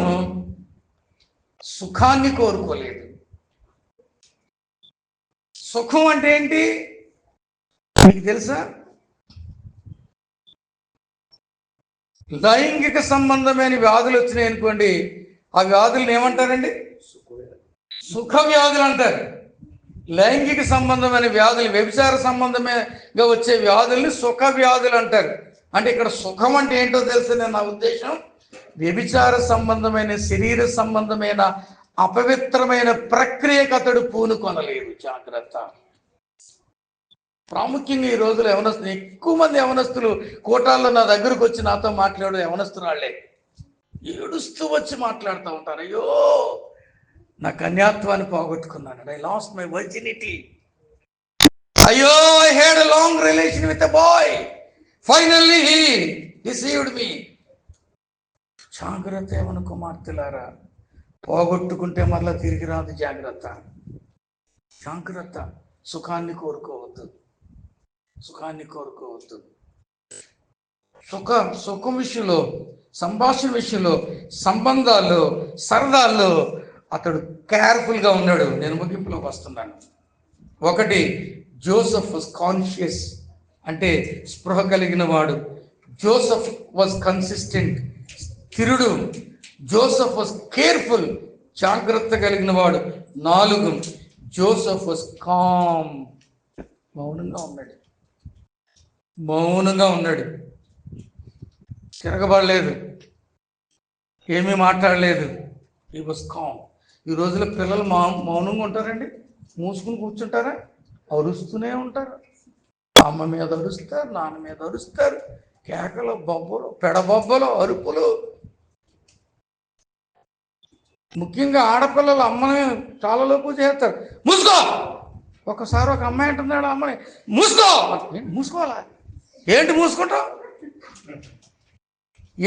సుఖాన్ని కోరుకోలేదు. సుఖం అంటే ఏంటి మీకు తెలుసా? లైంగిక సంబంధమైన వ్యాధులు వచ్చినాయి అనుకోండి, ఆ వ్యాధులను ఏమంటారండి? సుఖ వ్యాధులు అంటారు. లైంగిక సంబంధమైన వ్యాధులు, వ్యభిచార సంబంధంగా వచ్చే వ్యాధుల్ని సుఖ వ్యాధులు అంటారు. అంటే ఇక్కడ సుఖం అంటే ఏంటో తెలుసు నా ఉద్దేశం, వ్యభిచార సంబంధమైన, శరీర సంబంధమైన అపవిత్రమైన ప్రక్రియకు అతడు పూనుకొనలేదు. జాగ్రత్త. ప్రాముఖ్యంగా ఈ రోజులో యవనస్తులు, ఎక్కువ మంది యవనస్తులు కోటాల్లో నా దగ్గరకు వచ్చి నాతో మాట్లాడు యవనస్తురాళ్లే. ఏడుస్తూ వచ్చి మాట్లాడుతూ ఉంటారు, అయ్యో నా కన్యాత్వాన్ని పోగొట్టుకున్నాను, ఐ లాస్ట్ మై వర్జినిటీ, అయ్యో I had a long relation with a boy, finally he deceived me. జాగ్రత్త యవ్వన కుమార్తెలారా, పోగొట్టుకుంటే మరలా తిరిగి రాదు. జాగ్రత్త, జాగ్రత్త. సుఖాన్ని కోరుకోవద్దు, సుఖాన్ని కోరుకోవద్దు. సుఖం విషయంలో, సంభాషణ విషయంలో, సంబంధాల్లో, సరదాల్లో అతడు కేర్ఫుల్గా ఉన్నాడు. నేను ముగింపులోకి వస్తున్నాను. ఒకటి, జోసెఫ్ వాజ్ కాన్షియస్, అంటే స్పృహ కలిగిన వాడు. జోసెఫ్ వాజ్ కన్సిస్టెంట్, స్థిరుడు. జోసెఫ్ వాజ్ కేర్ఫుల్, జాగ్రత్త కలిగిన వాడు. 4, జోసెఫ్ వాజ్ కామ్, మౌనంగా ఉన్నాడు, మౌనంగా ఉన్నాడు. తిరగబడలేదు, ఏమీ మాట్లాడలేదు. ఈ వాజ్ కామ్. ఈ రోజుల్లో పిల్లలు మౌనంగా ఉంటారండి, మూసుకుని కూర్చుంటారా? అరుస్తూనే ఉంటారు. అమ్మ మీద అరుస్తారు, నాన్న మీద అరుస్తారు, కేకలు, బొబ్బలు, పెడబొబ్బలు, అరుపులు. ముఖ్యంగా ఆడపిల్లలు అమ్మని చాలా లోపు చేస్తారు. మూసుకో. ఒకసారి ఒక అమ్మాయి అంటున్నాడు అమ్మని, మూసుకో. మూసుకోవాలా? ఏంటి మూసుకుంటావు?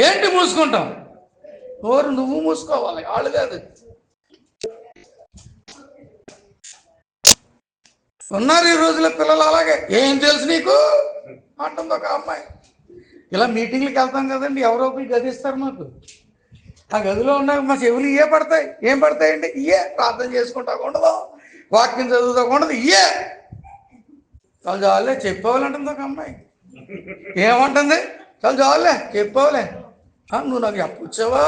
ఏంటి మూసుకుంటాం? ఎవరు? నువ్వు మూసుకోవాలి, వాళ్ళు కాదు. ఉన్నారు ఈ రోజుల్లో పిల్లలు అలాగే. ఏం తెలుసు నీకు అంటుంది ఒక అమ్మాయి. ఇలా మీటింగ్లకు వెళ్తాం కదండి, ఎవరో ఒకరు గది ఇస్తారు మాకు. ఆ గదిలో ఉన్నాక మా చెవులు ఇయే పడతాయి. ఏం పడతాయండి? ఇయే. ప్రార్థన చేసుకుంటా ఉండదు, వాక్యం చదువుతా ఉండదు, ఇయే. చాలా చాలే చెప్పేవాళ్ళంటుంది ఒక అమ్మాయి. ఏమంటుంది? చాలా చాలే చెప్పేవాలే, నువ్వు నాకు చెప్పొచ్చావా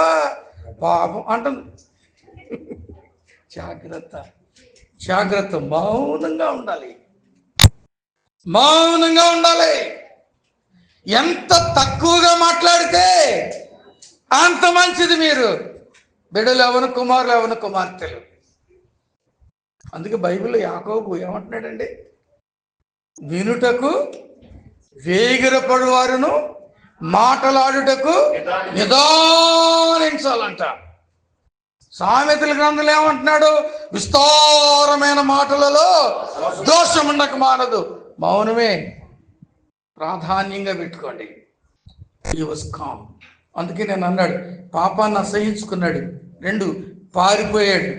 పాపం అంటుంది. జాగ్రత్త, జాగ్రత్త. మౌనంగా ఉండాలి, మౌనంగా ఉండాలి. ఎంత తక్కువగా మాట్లాడితే అంత మంచిది. మీరు బిడ్డలు ఎవరు, కుమారులు ఎవరు, కుమార్తెలు. అందుకే బైబిల్లో యాకోబు ఏమంటున్నాడండి? వినుటకు వేగిరపడు వారును మాటలాడుటకు నిదానించాలంట. సామెతల గ్రంథంలో ఏమంటున్నాడు? విస్తారమైన మాటలలో దోషం ఉండక మానదు. మౌనమే ప్రాధాన్యంగా పెట్టుకోండి. He was calm. అందుకే నేను అన్నాడు, పాపాన్ని అసహించుకున్నాడు. 2, పారిపోయాడు.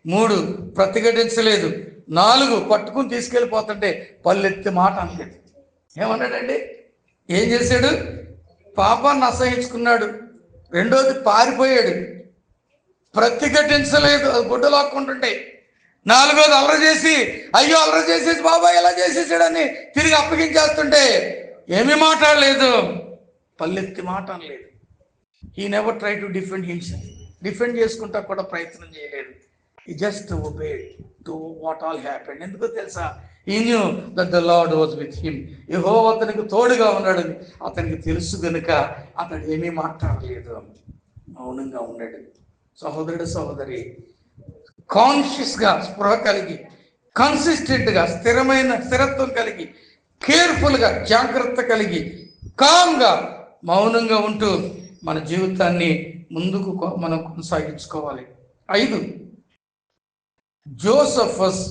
3, ప్రతిఘటించలేదు. 4, పట్టుకుని తీసుకెళ్ళిపోతుంటే పల్లెత్తి మాట అనలేదు. ఏమన్నాడండి? ఏం చేశాడు? పాపాన్ని అసహించుకున్నాడు. 2వది పారిపోయాడు, ప్రతిఘటించలేదు, అది గుడ్డ లాక్కుంటుంటే. 4వది అల్లరి చేసి, అయ్యో అల్లరి చేసేసి బాబాయ్ ఎలా చేసేసాడని తిరిగి అప్పగించేస్తుంటే ఏమీ మాట్లాడలేదు, పల్లెత్తి మాట అనలేదు. He never try to defend himself. Defend చేసుకుంటా కూడా ప్రయత్నం చేయలేదు. He just obeyed to what all happened. ఎందుకో తెలుసా? He knew that the Lord was with him. యెహోవా అతనికి తోడుగా ఉన్నాడని అతనికి తెలుసు గనుక అతడు ఏమీ మాట్లాడలేదు, మౌనంగా ఉన్నాడు. సహోదరుడు, సహోదరి, కాన్షియస్గా, స్పృహ కలిగి, కన్సిస్టెంట్గా, స్థిరత్వం కలిగి, కేర్ఫుల్గా, జాగ్రత్త కలిగి, కామ్గా, మౌనంగా ఉంటూ మన జీవితాన్ని ముందుకు మనం కొనసాగించుకోవాలి. 5, జోసెఫ్ వాజ్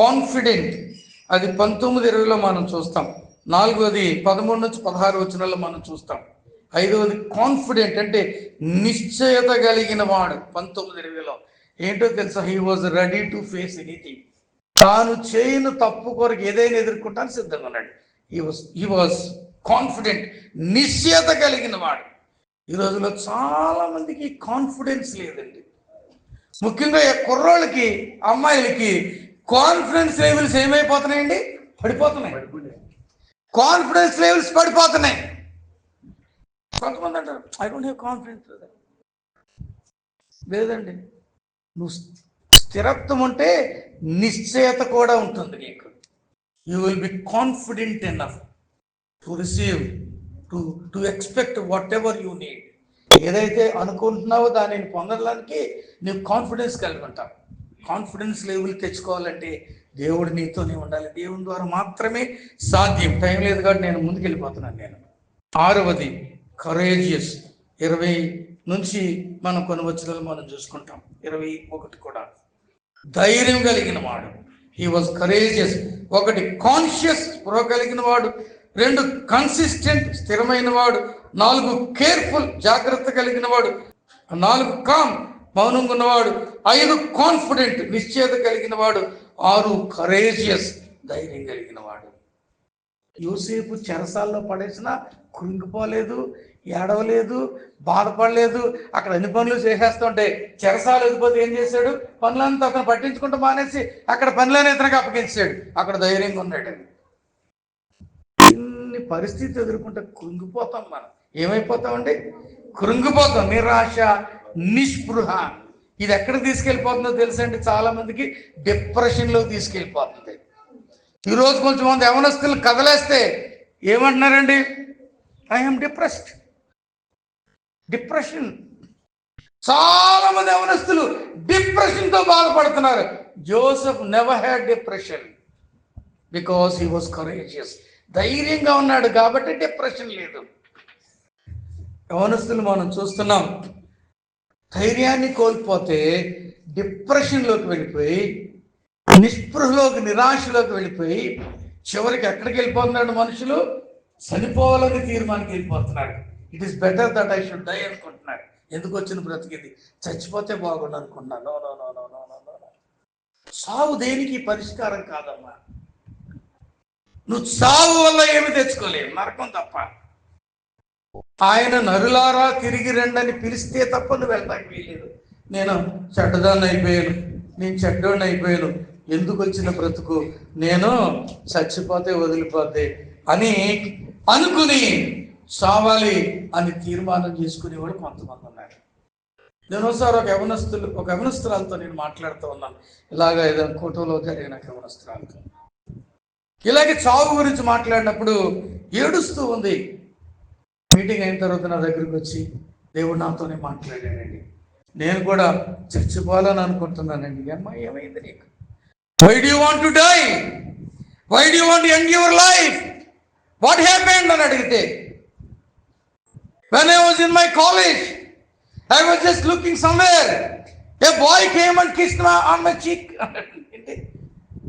కాన్ఫిడెంట్. అది 19:20లో మనం చూస్తాం. 4వది 13-16 వచనాల్లో మనం చూస్తాం. 5వది కాన్ఫిడెంట్, అంటే నిశ్చయత కలిగిన వాడు. 19:20లో ఏంటో తెలుసా? He was ready to face anything. తాను చేయని తప్పు కొరకు ఏదైనా ఎదుర్కొంటానికి సిద్ధంగా ఉన్నాడు. హీ వాజ్ కాన్ఫిడెంట్, నిశ్చయత కలిగిన వాడు. ఈ రోజులో చాలా మందికి కాన్ఫిడెన్స్ లేదండి. ముఖ్యంగా కుర్రోళ్ళకి, అమ్మాయిలకి కాన్ఫిడెన్స్ లెవెల్స్ ఏమైపోతున్నాయండి? పడిపోతున్నాయి. కాన్ఫిడెన్స్ లెవెల్స్ పడిపోతున్నాయి. కొంతమంది అంటారు, ఐ డోంట్ హ్యావ్ కాన్ఫిడెన్స్. లేదండి, నువ్వు స్థిరత్వం ఉంటే నిశ్చయత కూడా ఉంటుంది నీకు. You will be confident enough to receive, to expect what ever you need. ఏదైతే అనుకుంటున్నావో దానిని పొందడానికి నీవు కాన్ఫిడెన్స్ కలిగి ఉంటావు. కాన్ఫిడెన్స్ లెవెల్ తెచ్చుకోవాలంటే దేవుడు నీతోనే ఉండాలి. దేవుని ద్వారా మాత్రమే సాధ్యం. టైం లేదు కాబట్టి నేను ముందుకెళ్ళిపోతున్నాను. 6వది కరేజియస్. నుంచి మనం కొన్ని వచనాలు మనం చూసుకుంటాం. 21 కూడా. ధైర్యం కలిగిన వాడు, హీ వాజ్ కరేజియస్. 1 కాన్షియస్, స్పృహ కలిగిన వాడు. 2 కన్సిస్టెంట్, స్థిరమైన వాడు. 4 కేర్ఫుల్, జాగ్రత్త కలిగిన వాడు. 4 కామ్, మౌనంగా ఉన్నవాడు. 5 కాన్ఫిడెంట్, నిశ్చయత కలిగిన వాడు. 6 కరేజియస్, ధైర్యం కలిగిన వాడు. యోసేపు చెరసాల్లో పడేసిన కృంగిపోలేదు, ఏడవలేదు, బాధపడలేదు. అక్కడ అన్ని పనులు చేసేస్తుంటే చెరసాలు వెళ్ళిపోతే ఏం చేశాడు? పనులంతా అతను పట్టించుకుంటూ మానేసి అక్కడ పనులనే ఇతనికి అప్పగించాడు. అక్కడ ధైర్యంగా ఉన్నాడు. ఇన్ని పరిస్థితి ఎదుర్కొంటే కృంగిపోతాం. మనం ఏమైపోతామండి? కృంగిపోతాం. నిరాశ, నిస్పృహ. ఇది ఎక్కడికి తీసుకెళ్ళిపోతుందో తెలుసండి? చాలా మందికి డిప్రెషన్లో తీసుకెళ్ళిపోతుంది. ఈరోజు కొంచెం మంది యవనస్తులు కదలేస్తే ఏమంటున్నారండి? I'm depressed. డిప్రెషన్. చాలా మంది యవనస్తులు డిప్రెషన్తో బాధపడుతున్నారు. Joseph never had depression because he was courageous. ధైర్యంగా ఉన్నాడు కాబట్టి డిప్రెషన్ లేదు. యవనస్తులు మనం చూస్తున్నాం, ధైర్యాన్ని కోల్పోతే డిప్రెషన్లోకి వెళ్ళిపోయి, నిస్పృహలోకి, నిరాశలోకి వెళ్ళిపోయి చివరికి ఎక్కడికి వెళ్ళిపోతున్నాడు? మనుషులు చనిపోవాలని తీర్మానానికి వెళ్ళిపోతున్నారు. It is better that I should die అనుకుంటున్నారు. ఎందుకు వచ్చిన బ్రతికింది? చచ్చిపోతే బాగుండు అనుకున్నాను. No no no no no no no. సావు దేనికి పరిష్కారం కాదమ్మా. నువ్వు సావు వల్ల ఏమి తెచ్చుకోలేవు, నరకం తప్ప. ఆయన నరులారా తిరిగి రండని పిలిస్తే తప్ప నువ్వు వెళ్తానికి వీలేదు. నేను చెడ్డదాన్ని అయిపోయాను, నేను చెడ్డోడిని అయిపోయాను, ఎందుకు వచ్చిన బ్రతుకు, నేను చచ్చిపోతే వదిలిపోతే అని అనుకుని చావాలి అని తీర్మానం చేసుకునేవాడు కొంతమంది ఉన్నారు. నేను ఒకసారి ఒక యవనస్తురాలతో నేను మాట్లాడుతూ ఉన్నాను. ఇలాగ ఏదైనా కోటలో జరిగిన యవనస్తురాలతో ఇలాగే చావు గురించి మాట్లాడినప్పుడు ఏడుస్తూ ఉంది. మీటింగ్ అయిన తర్వాత నా దగ్గరికి వచ్చి, దేవుడు నాతోనే మాట్లాడానండి, నేను కూడా చచ్చిపోవాలని అనుకుంటున్నానండి. అమ్మా, ఏమైంది నీకు? Why do you want to die? Why do you want to end your life? What happened అని అడిగితే, when I was in my college I was just looking somewhere, a boy came and kissed on my cheek.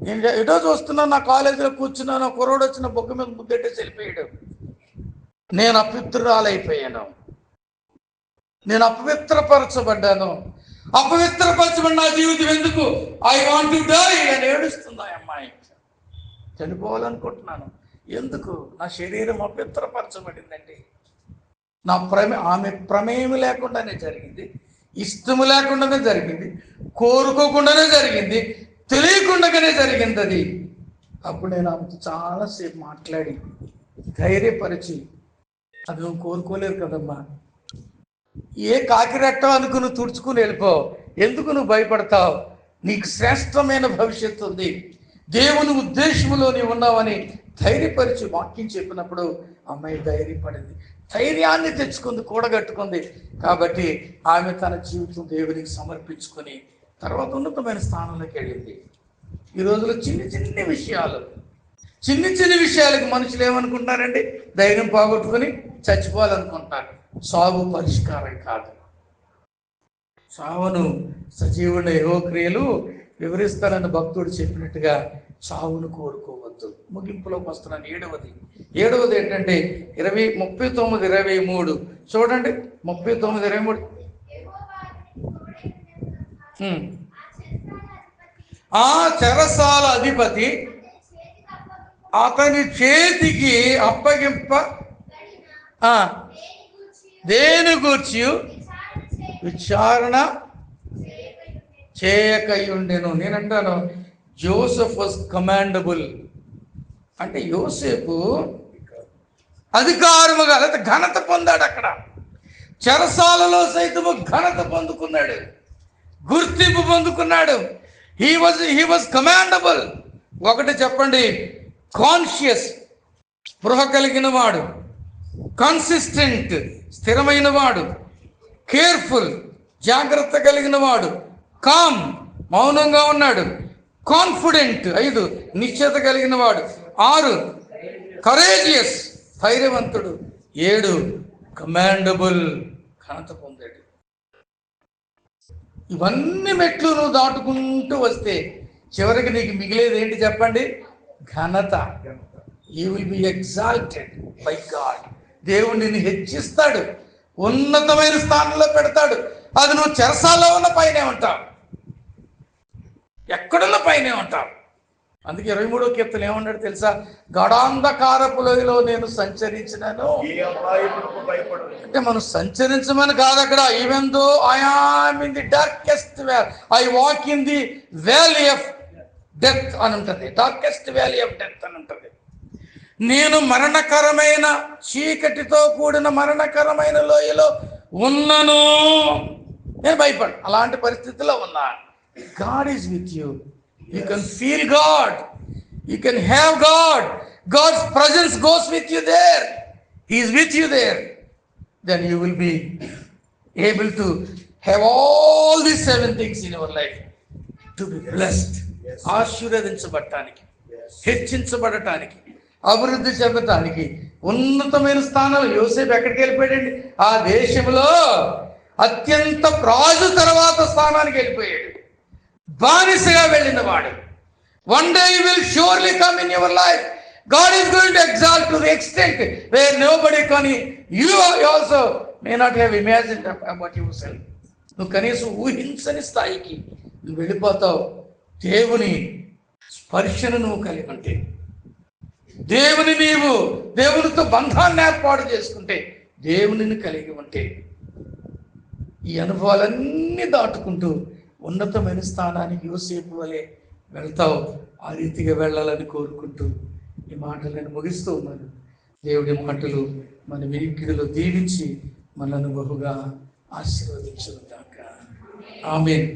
నేను ఎటో చూస్తున్నాను, నా కాలేజీలో కూర్చున్నాను, కుర్రోడు వచ్చిన బొగ్గ మీద ముద్దెట్టేసి వెళ్ళిపోయాడు. నేను అపవిత్రురాలైపోయాను, నేను అపవిత్రపరచబడ్డాను. అపవిత్రపరచబడిన నా జీవితం ఎందుకు? ఐ వాంట్ టు డై అని ఏడుస్తుంది ఆ అమ్మాయి. చనిపోవాలనుకుంటున్నాను. ఎందుకు? నా శరీరం అపవిత్రపరచబడిందండి. ఆమె ప్రమేయం లేకుండానే జరిగింది, ఇష్టము లేకుండానే జరిగింది, కోరుకోకుండానే జరిగింది, తెలియకుండానే జరిగింది అది. అప్పుడు నేను ఆమెతో చాలాసేపు మాట్లాడి ధైర్యపరిచి, అది నువ్వు కోరుకోలేరు కదమ్మా, ఏ కాకిరెట్టో అనుకుని తుడుచుకుని వెళ్ళిపో, ఎందుకు నువ్వు భయపడతావు? నీకు శ్రేష్టమైన భవిష్యత్తు ఉంది, దేవుని ఉద్దేశంలో నీవు ఉన్నావని ధైర్యపరిచి వాక్యం చెప్పినప్పుడు అమ్మాయి ధైర్యపడింది, ధైర్యాన్ని తెచ్చుకుంది, కూడగట్టుకుంది. కాబట్టి ఆమె తన జీవితం దేవునికి సమర్పించుకొని తర్వాత ఉన్నతమైన స్థానంలోకి వెళ్ళింది. ఈ రోజులో చిన్న చిన్న విషయాలకు మనుషులు ఏమనుకుంటారండి? ధైర్యం పోగొట్టుకుని చచ్చిపోవాలనుకుంటారు. సావు పరిష్కారం కాదు. సావును సజీవుని యెహోవా క్రియలు వివరిస్తానని భక్తుడు చెప్పినట్టుగా సావును కోరుకోవద్దు. ముగింపులోకి వస్తున్నాను. ఏడవది ఏంటంటే 39:23 చూడండి. 39:23 ఆ చెరసాల అధిపతి అతని చేతికి అప్పగింప దేని గూర్చి విచారణ చేయకయుండెను. నేనంటాను, జోసెఫ్ వాజ్ కమాండబుల్. అంటే యోసేపు అధికారముగా లేదా ఘనత పొందాడు. అక్కడ చెరసాలలో సైతము ఘనత పొందుకున్నాడు, గుర్తింపు పొందుకున్నాడు. He was commendable. ఒకటి చెప్పండి, కాన్షియస్, స్పృహ కలిగిన వాడు, కన్సిస్టెంట్, స్థిరమైన వాడు, కేర్ఫుల్, జాగ్రత్త కలిగిన వాడు, కామ్, మౌనంగా ఉన్నాడు, కాన్ఫిడెంట్, 5 నిశ్చయత కలిగిన వాడు, 6 కరేజియస్, ధైర్యవంతుడు, 7 కమాండబుల్, ఘనత పొందాడు. ఇవన్నీ మెట్లు నువ్వు దాటుకుంటూ వస్తే చివరికి నీకు మిగిలేది ఏంటి చెప్పండి? ఘనత. You will B exalted by God. దేవుడు నిన్ను హెచ్చిస్తాడు, ఉన్నతమైన స్థానంలో పెడతాడు. అది నువ్వు చెరసాల్లో ఉన్న పైనే ఉంటావు, ఎక్కడున్న పైనే ఉంటావు. అందుకే 23వ కీర్తన ఏమన్నాడు తెలుసా? గడాంధకారపు లోయలో నేను సంచరించినను. అంటే మనం సంచరించమని కాదు అక్కడ. Even though I am in the darkest valley, I walk in the valley of death అని ఉంటుంది. డార్కెస్ట్ వ్యాలీ ఆఫ్ డెత్ అని ఉంటుంది. నేను మరణకరమైన చీకటితో కూడిన మరణకరమైన లోయలో ఉన్నను, నేను భయపడు. అలాంటి పరిస్థితిలో ఉన్నా. God is with you. You can feel God. You can have God. God's presence goes with you there. He is with you there. Then you will be able to have all these 7 things in your life. To be blessed. ఆశీర్వదించబడటానికి, హెచ్చించబడటానికి, అభివృద్ధి చెందటానికి, ఉన్నతమైన స్థానాలు. యోసేపు ఎక్కడికి వెళ్ళిపోయాడండి? ఆ దేశంలో అత్యంత రాజు తర్వాత స్థానానికి వెళ్ళిపోయాడు. బానిసగా వెళ్ళిన వాడు. One day you will surely come in your life. God is going to exalt to the extent where nobody కానీ you also may not have imagined about yourself. నువ్వు కనీసం ఊహించని స్థాయికి నువ్వు వెళ్ళిపోతావు. దేవుని స్పర్శను నువ్వు కలిగి ఉంటే, దేవునితో బంధాన్ని ఏర్పాటు చేసుకుంటే, దేవునిని కలిగి ఉంటే, ఈ అనుభవాలన్నీ దాటుకుంటూ ఉన్నతమైన స్థానానికి యోసేపు వలె వెళ్తావు. ఆ రీతిగా వెళ్ళాలని కోరుకుంటూ ఈ మాటలు నేను ముగిస్తూ ఉన్నాను. దేవుడి మాటలు మన వినికిడిలో దీవించి మనల్ని బహుగా ఆశీర్వదించుగాక. ఆమేన్.